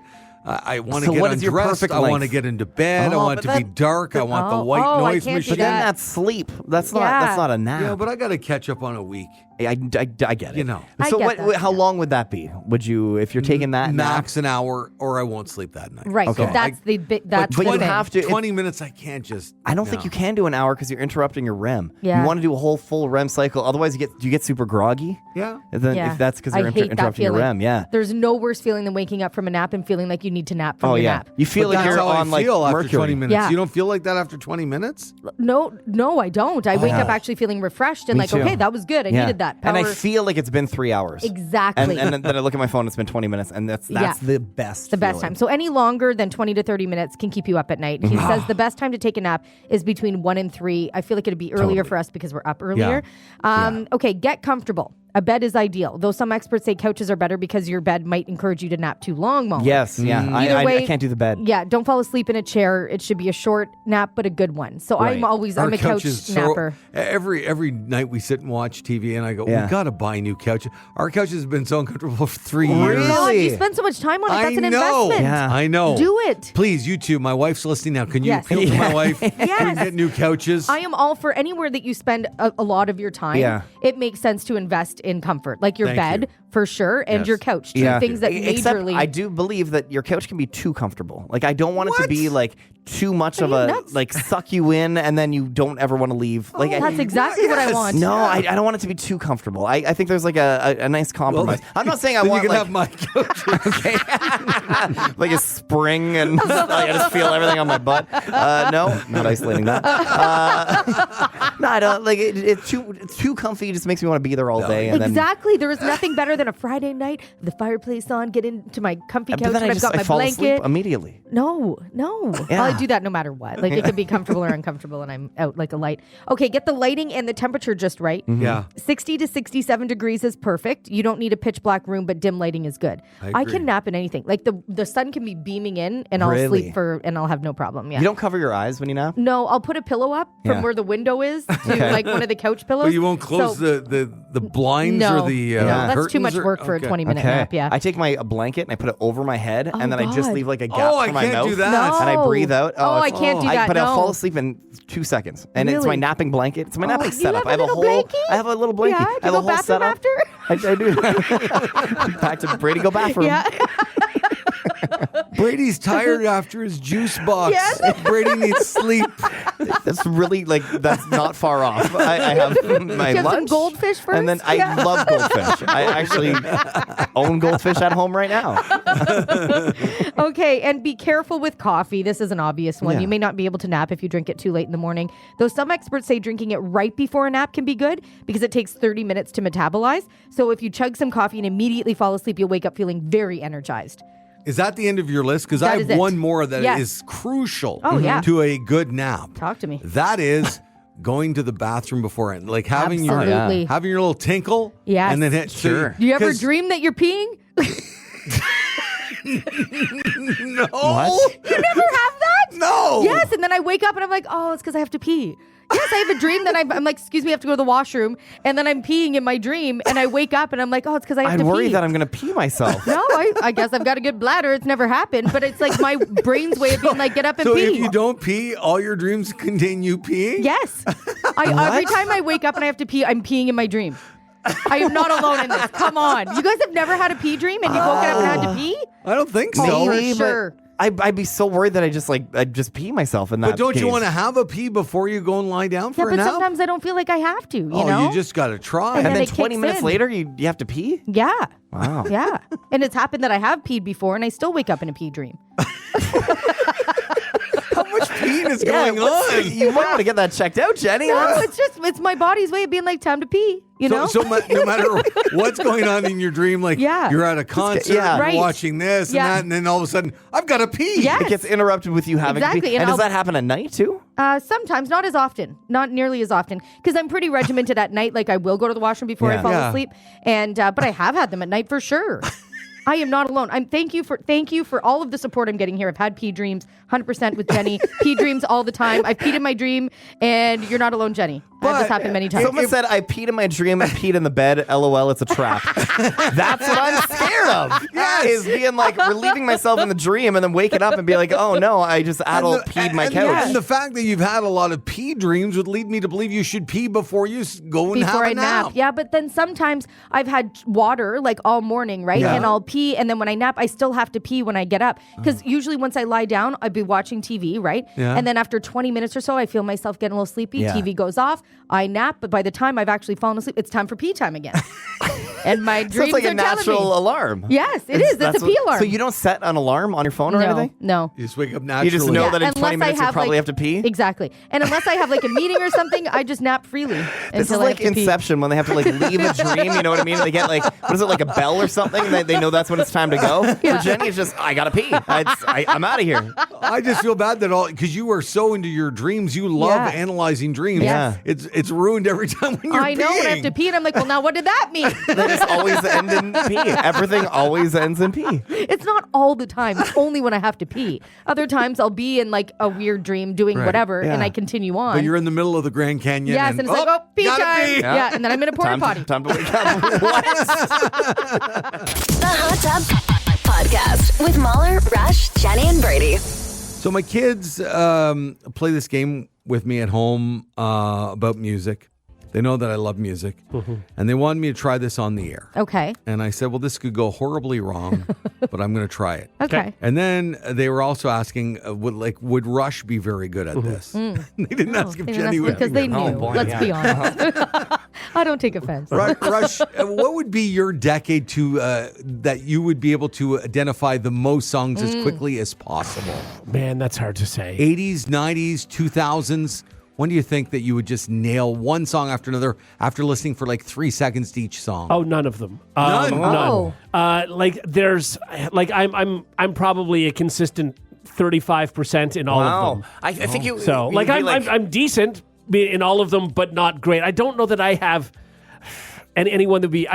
I want to So get what is your undressed. perfect I want to length? get into bed. I Oh, want it but to be that- dark. I want the white I noise can't do machine. But then that. that's sleep. That's not. Yeah. That's not a nap. Yeah, but I got to catch up on a week. I get it. You know. I So get that, how yeah. long would that be? Would you, if you're taking that nap? Max an hour, or I won't sleep that night. Right. Okay. So that's the that's but the you thing. have to. 20 minutes, I can't just. I don't think you can do an hour because you're interrupting your REM. Yeah. You want to do a whole full REM cycle. Otherwise, you get super groggy. Yeah. And then Yeah. if that's because I you're hate that interrupting your feeling. REM. Yeah. There's no worse feeling than waking up from a nap and feeling like you need to nap from Oh your yeah. nap. You feel But like that's you're how on I like feel after mercury. 20 minutes. Yeah. You don't feel like that after 20 minutes? No, I don't. I wake up actually feeling refreshed and Me like, too. okay, that was good. I Yeah. needed that. And I Power- feel like it's been 3 hours. Exactly. And then I look at my phone. It's been 20 minutes, and that's Yeah. the best. the best feeling. time. So any longer than 20 to 30 minutes can keep you up at night. He says the best time to take a nap is between 1 and 3. I feel like it'd be earlier for us because we're up earlier. Okay, get comfortable. A bed is ideal, though some experts say couches are better because your bed might encourage you to nap too long. Molly. Yes. Yeah. Either I way, can't do the bed. Yeah, don't fall asleep in a chair. It should be a short nap, but a good one. So Right. I'm a couch napper. Every night we sit and watch TV, and I go, Yeah. we got to buy new couches. Our couches have been so uncomfortable for 3 Really? years. God, you spend so much time on it. That's an investment. Yeah. I know. Do it. Please, you two. My wife's listening now. Can you Yes. appeal to my wife? Can we Yes. get new couches? I am all for anywhere that you spend a lot of your time. Yeah. It makes sense to invest in comfort, like your Thank bed you. for sure, and Yes. your couch. Two things that Except majorly. I do believe that your couch can be too comfortable. Like I don't want it to What? be like too much of Are you a nuts? like suck you in and then you don't ever want to leave. Like That's exactly what I Yes. want. no, I don't want it to be too comfortable. I think there's like a nice compromise. I'm not saying I Then want you can like, have my couches. like a spring and like, I just feel everything on my butt. No, not isolating that. No, I don't like it. It's too comfy. It just makes me want to be there all day. And Exactly. There is nothing better than a Friday night, the fireplace on, get into my comfy then, couch, but then and I've got I my fall blanket. asleep immediately. No. Yeah. I do that no matter what. Like it could be comfortable or uncomfortable, and I'm out like a light. Okay, get the lighting and the temperature just right. Yeah. 60 to 67 degrees is perfect. You don't need a pitch black room, but dim lighting is good. I agree. can nap in anything. Like the sun can be beaming in, and I'll Really? sleep and I'll have no problem. Yeah. You don't cover your eyes when you nap? No, I'll put a pillow up from Yeah. where the window is to Okay. like one of the couch pillows. But you won't close So- the blinds No, or the no, that's too curtains much or- work for a okay. 20-minute nap. Yeah. I take my blanket and I put it over my head, Oh, and then I just God. leave like a gap Oh, for I my can't mouth. do that. No. And I breathe out. Oh, I it's- can't do that, But I'll no. fall asleep in 2 seconds, and it's my Really? napping blanket. It's my napping you setup. have I have a a little whole. blanket? I have a little blanket. Yeah, I do have you a go whole bathroom setup. after? I do. Back to Brady. Go bathroom. Yeah. Brady's tired after his juice box. Yes. Brady needs sleep. That's really that's not far off. I have my Do you have some lunch. goldfish first? And then I love goldfish. I actually own goldfish at home right now. Okay, and be careful with coffee. This is an obvious one. Yeah. You may not be able to nap if you drink it too late in the morning. Though some experts say drinking it right before a nap can be good because it takes 30 minutes to metabolize. So if you chug some coffee and immediately fall asleep, you'll wake up feeling very energized. Is that the end of your list? Because I That have is it. one more that Yes. is crucial Oh, yeah. to a good nap. Talk to me. That is going to the bathroom beforehand. Like having Absolutely. your having your little tinkle. Yes. And then hit. Sure. Do you ever 'cause- dream that you're peeing? No. What? You never have that? No. Yes, and then I wake up and I'm like, oh, it's because I have to pee. Yes, I have a dream that I'm like, excuse me, I have to go to the washroom, and then I'm peeing in my dream, and I wake up and I'm like, oh, it's because I have I'd to worry pee. that I'm going to pee myself. No, I guess I've got a good bladder. It's never happened, but it's like my brain's way of being like, get up and So pee. if you don't pee, all your dreams contain you peeing? Yes. Every time I wake up and I have to pee, I'm peeing in my dream. I am not alone in this. Come on. You guys have never had a pee dream and you've woken up and had to pee? I don't think so. Oh, for Maybe, but sure. I'd be so worried that I'd just pee myself in that But don't you case. want to have a pee before you go and lie down Yeah, for a but nap? sometimes I don't feel like I have to, you oh, know? you just got to try. And And then it 20 kicks minutes in. later, you have to pee? Yeah. Wow. Yeah. And it's happened that I have peed before and I still wake up in a pee dream. How much peeing is going on? You might want to get that checked out, Jenny. No, it's my body's way of being like, time to pee, you know? So no matter what's going on in your dream, like Yeah. you're at a concert, yeah. you're Right. watching this and Yeah. that, and then all of a sudden, I've got to pee. Yes. It gets interrupted with you having to Exactly, pee. and And does I'll- that happen at night too? Sometimes, not as often, not nearly as often, because I'm pretty regimented at night. Like I will go to the washroom before I Yeah. fall Yeah. asleep, and but I have had them at night for sure. I am not alone. Thank you for all of the support I'm getting here. I've had pee dreams, 100% with Jenny. Pee dreams all the time. I've peed in my dream, and you're not alone, Jenny. That has happened many times. Someone said I peed in my dream and peed in the bed. LOL, it's a trap. That's what I'm scared of. Yes. Is being like relieving myself in the dream and then waking up and be like, oh no, I just adult peed my couch. And the fact that you've had a lot of pee dreams would lead me to believe you should pee before you go and Before have I a nap. Yeah, but then sometimes I've had water like all morning, right? Yeah. And I'll pee, and then when I nap, I still have to pee when I get up. Because usually once I lie down, I'd be watching TV, right? Yeah. And then after 20 minutes or so, I feel myself getting a little sleepy. Yeah. TV goes off. I nap, but by the time I've actually fallen asleep, it's time for pee time again. And my So dreams it's like a are telling natural me. alarm. Yes, it is. It's a pee alarm. So you don't set an alarm on your phone or anything? No. You just wake up naturally. You just know that in unless 20 I minutes you probably like- have to pee? Exactly. And unless I have like a meeting or something, I just nap freely. This is until I like have to pee. Inception when they have to like leave a dream, you know what I mean? They get like, what is it, like a bell or something? They know that's when it's time to go. Yeah. For Jenny, it's just, I gotta pee. I'm out of here. I just feel bad that because you are so into your dreams, you love Yeah. analyzing dreams. Yes. It's ruined every time when you're I know when I have to peeing. pee, and I'm like, well, now what did that mean? They just always end in pee. Everything always ends in pee. It's not all the time. It's only when I have to pee. Other times I'll be in like a weird dream doing Right. wot Yeah. and I continue on. But you're in the middle of the Grand Canyon. yes, and it's like, oh, pee gotta time. pee. Yeah. And then I'm in a porta potty. Time to wake up. What? The Hot Tub Podcast with Mahler, Rush, Jenny, and Brady. So my kids play this game with me at home about music. They know that I love music, and they wanted me to try this on the air. Okay. And I said, well, this could go horribly wrong, but I'm going to try it. Okay. And then they were also asking, would Rush be very good at this? They didn't ask if Even Jenny that's would. because they knew. Oh, boy, Let's yeah. be honest. I don't take offense. Rush, what would be your decade to that you would be able to identify the most songs as quickly as possible? Man, that's hard to say. 80s, 90s, 2000s. When do you think that you would just nail one song after another after listening for like 3 seconds to each song? Oh, none of them. None? Oh. Like there's like I'm probably a consistent 35% in all of them. I think you. So you'd like be I'm decent in all of them, but not great. I don't know that I have. And anyone that would be,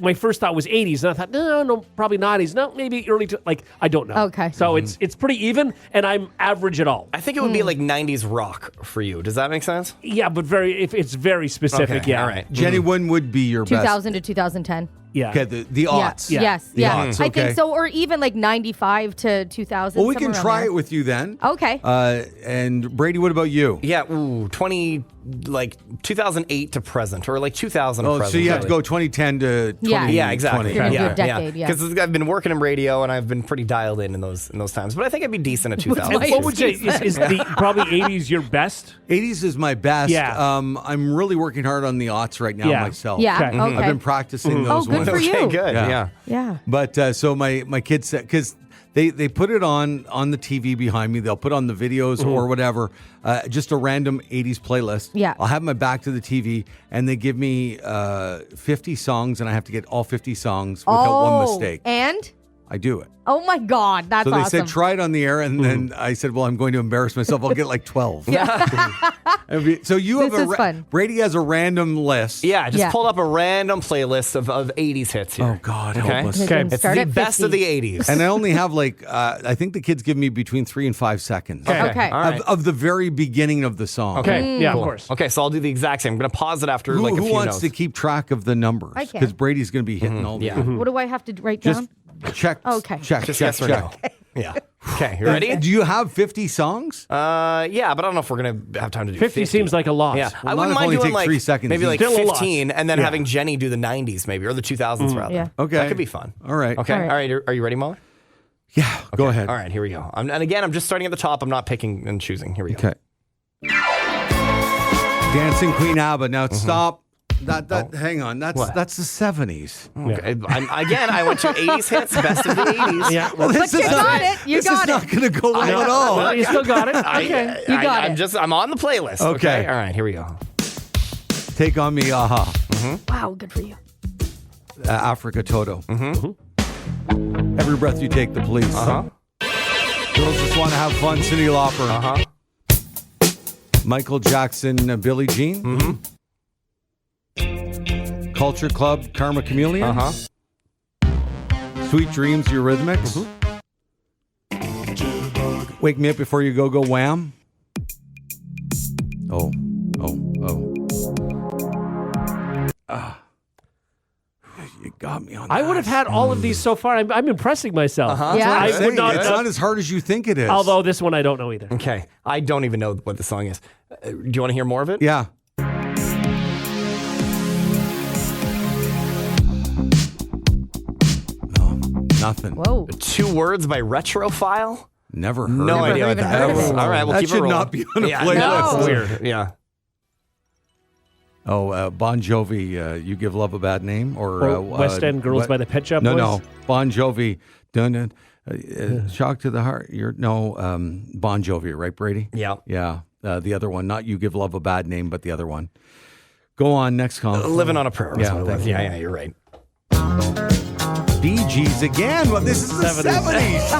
my first thought was 80s, and I thought, no, probably 90s, no, maybe early, like I don't know. Okay. So it's pretty even, and I'm average at all. I think it would be like 90s rock for you. Does that make sense? Yeah, but if it's very specific, Okay, yeah. all right. Jenny, when would be your 2000 to 2010. Yeah. best? Okay, the aughts. Yeah. Yes. The Yeah. aughts, I okay. think so. Or even like 95 to 2000. Well, we can somewhere try around it with you then. there. Okay. And Brady, what about you? Yeah, 2008 to present, or like 2000 to Oh, present. so you have to go 2010 to 20. Yeah. Yeah, exactly. You're gonna do a Yeah, decade, yeah. Because I've been working in radio and I've been pretty dialed in those times. But I think I'd be decent at 2000. And what would you say is the probably 80s your best? 80s is my best. Yeah. I'm really working hard on the aughts right now Yeah. myself. Yeah. Okay. I've been practicing Oh, those good ones. for you. Okay, good. Yeah. Yeah. Yeah. But so my kids said, because They put it on the TV behind me. They'll put on the videos or whatever, just a random 80s playlist. Yeah. I'll have my back to the TV, and they give me 50 songs, and I have to get all 50 songs without one mistake. And? I do it. Oh my God, that's So they awesome. said, try it on the air. And then I said, well, I'm going to embarrass myself. I'll get like 12. So you have This is fun. Brady has a random list. Yeah, just Yeah. pulled up a random playlist of 80s hits here. Oh, God, Okay. help us. Okay. It's Start the at best of 50. the 80s. And I only have like, I think the kids give me between 3 and 5 seconds. Okay. All right. Of the very beginning of the song. Okay. Yeah, Cool. of course. Okay, so I'll do the exact same. I'm going to pause it after Who, like a who few wants notes. to keep track of the numbers? I can. Because Brady's going to be hitting all the Yeah. What do I have to write Just down? check. Okay. Check. Just check. yes or check. no. Yeah. Okay, you ready? Do you have 50 songs? Yeah, but I don't know if we're going to have time to do 50 seems like a lot. Yeah, Well, I not wouldn't if mind only doing take like 3 seconds maybe like each. Still a lot. 15 and then having Jenny do the 90s maybe, or the 2000s rather. Yeah. Okay. That could be fun. All right. Okay, All all right. right. Are you ready, Molly? Yeah. Go ahead. All right, here we go. And again, I'm just starting at the top. I'm not picking and choosing. Here we go. Okay. Dancing Queen ABBA. Now stop. Hang on. That's What? the 70s. Okay. I went to 80s hits, best of the 80s. Yeah. Well, this you is got it. You this got is not going to go well at all. Well, you still got it. Okay. You got it. I'm on the playlist. Okay. All right, here we go. Take on me, aha. Wow, good for you. Africa Toto. Every breath you take, the police. Girls just want to have fun. Cyndi Lauper. Michael Jackson, Billie Jean. Culture Club, Karma Chameleon. Sweet Dreams, Eurythmics. Wake Me Up Before You Go, Wham. Oh. You got me on that. I would have had all of these so far. I'm impressing myself. Yeah. I'm I saying, would not. it's not as hard as you think it is. Although this one I don't know either. Okay. I don't even know what the song is. Do you want to hear more of it? Yeah. Oh, nothing. Whoa. 2 Words by Retrophile? Never heard No of it. idea what even that heard of is. it. All right, we'll That keep it should rolling. not be on a yeah, playlist. No, it's No. weird. Yeah. Oh, Bon Jovi, You Give Love a Bad Name? Or West End Girls what? by the Pet Shop No, Boys? no. Bon Jovi, dun, Shock to the Heart. Bon Jovi, right, Brady? Yeah. Yeah. The other one, not You Give Love a Bad Name, but the other one. Go on, next call. Living on a Prayer. Yeah, Yeah, thank you. yeah, you're right. Bee Gees again. Well, this is the 70s.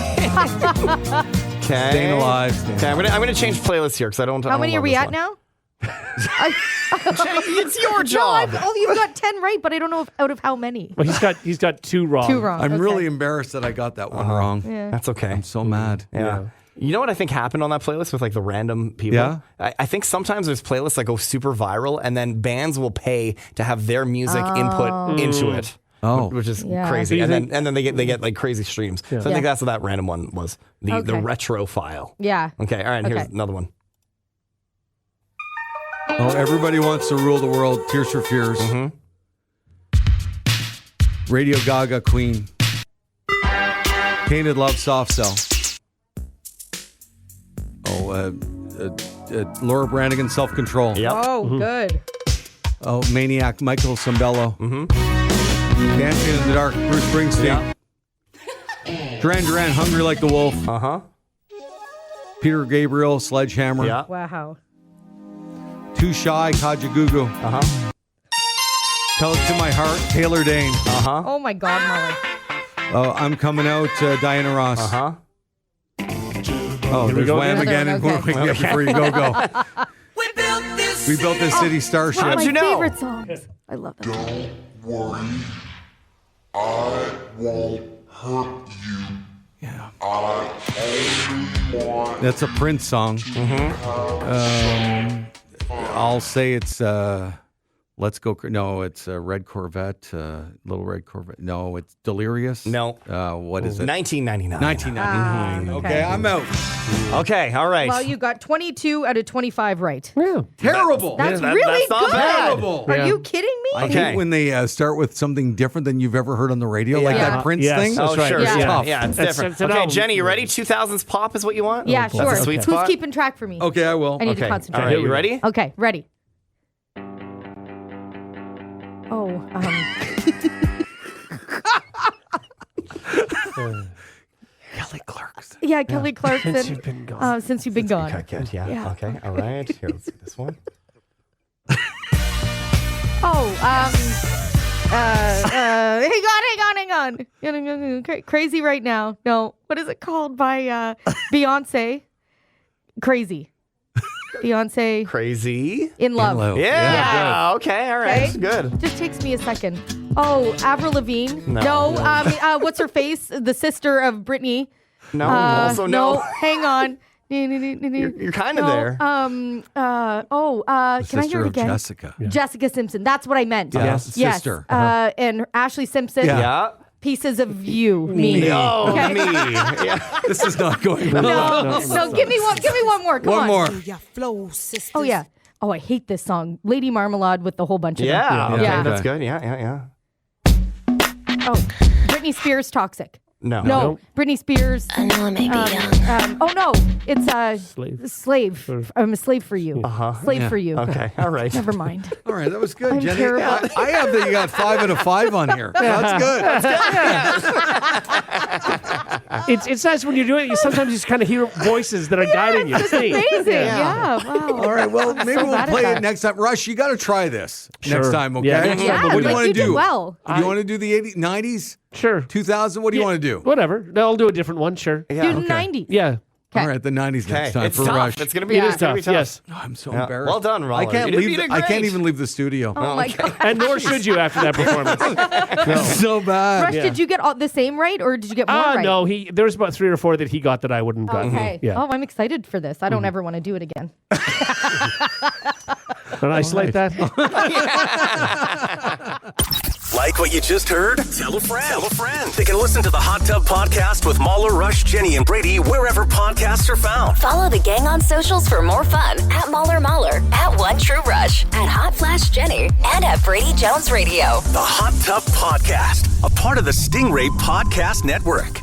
Okay. Staying alive. Okay, I'm gonna change playlists here because I don't. How many are we at now? It's your No, job. you've got 10 right, but I don't know out of how many. Well, he's got 2 wrong. 2 wrong. I'm okay. really embarrassed that I got that one wrong. Yeah. That's okay. I'm so mad. Yeah. You know what I think happened on that playlist with like the random people? Yeah. I think sometimes there's playlists that go super viral and then bands will pay to have their music input into it. Oh. Which is Yeah. crazy. So you And then they get like crazy streams. So I Yeah. think that's what that random one was. The Okay. Retrophile. Yeah. Okay, all right, here's Okay. another one. Oh, everybody wants to rule the world. Tears for Fears. Radio Gaga, Queen. Painted Love, Soft Cell. Oh, Laura Branigan, Self Control. Yep. Oh, good. Oh, Maniac, Michael Sembello. Dancing in the Dark, Bruce Springsteen. Duran Duran, Hungry Like the Wolf. Uh-huh. Peter Gabriel, Sledgehammer. Yeah. Wow. Too Shy, Kajagoogoo. Uh-huh. Tell It to My Heart, Taylor Dane. Uh-huh. Oh my God, Molly. Oh, I'm Coming Out, Diana Ross. Uh-huh. Oh, there's go Wham again? again. Okay. Wake Me Up Before You Go. We built this city starship. One of my you know? favorite songs. I love them. Yeah. That's a Prince song. I'll say it's Let's Go. No, it's Red Corvette, Little Red Corvette. No, it's Delirious. No. What is it? 1999. 1999. okay. Okay, I'm out. Okay, all right. Well, you got 22 out of 25 right. Yeah. Terrible. That's that- really that's not good. bad. Terrible. Are Yeah. you kidding me? I Okay. hate when they start with something different than you've ever heard on the radio, like Yeah. that Prince Yes. thing. Oh, That's right. sure. Yeah. Yeah, Tough. yeah, it's That's- different. it's an Okay, album. Jenny, you ready? 2000s pop is what you want? Yeah, sure. That's a sweet Who's spot. keeping track for me? Okay, I will. I need to Okay, concentrate. all right, you ready? Okay, ready. Oh, Kelly Clarkson. Yeah, Kelly Clarkson. Since you've been gone. Since you've been gone. Okay, good. Yeah. Okay. All right. Here, let's get this one. Hang on. Crazy right now. No, what is it called by Beyonce? Crazy. Beyonce. Crazy. In Love. Yeah. Okay. All right. Okay. Good. Just takes me a second. Oh, Avril Lavigne. No. What's her face? The sister of Britney. No. Also no. Hang on. You're kind of there. Can I hear Sister it of again? Jessica. Jessica Simpson. That's what I meant. Yes. Sister. And Ashley Simpson. Yeah. Pieces of you. Me. Oh, Okay. me. Yeah. This is not going well. No, give me one more. Come One on. more. Oh yeah. Oh, I hate this song. Lady Marmalade with the whole bunch of them. Yeah. Okay. Yeah. That's good. Yeah. Oh, Britney Spears, Toxic. No. No, Britney Spears. I know I may be young. Oh no, it's slave. I'm a slave for you. Slave for you. Okay. All right. Never mind. All right, that was good, I'm Jenny. terrible. I have that you got 5 out of 5 on here. That's good. It's nice when you're doing it. You sometimes just kind of hear voices that are guiding you. It's amazing. Yeah. Wow. All right, well, maybe we'll bad at play that. it next time. Rush, you got to try this Sure. next time, okay? Yeah, next time Yeah, what do you like want you to did do? well. Do you want to do the 80s, 90s, Sure. 2000? What do you want to do? Whatever. I'll do a different one. Sure. Yeah. Do the 90s. Yeah. Okay. All right, the 90s next time It's for tough. Rush. It's gonna be. Yeah. It's gonna be Tough. Yes. Oh, I'm so Yeah. embarrassed. Well done, I Roller. can't You leave. did I can't great. even leave the studio. Oh my God. And nor should you after that performance. So bad. Rush, did you get all the same right or did you get more right? No, there was about 3 or 4 that he got that I wouldn't got. Okay. Yeah. Oh, I'm excited for this. I don't ever want to do it again. Don't isolate that. Like what you just heard? Tell a friend. Tell a friend. They can listen to the Hot Tub Podcast with Mahler, Rush, Jenny, and Brady wherever podcasts are found. Follow the gang on socials for more fun at Mahler, at One True Rush, at Hot Flash Jenny, and at Brady Jones Radio. The Hot Tub Podcast, a part of the Stingray Podcast Network.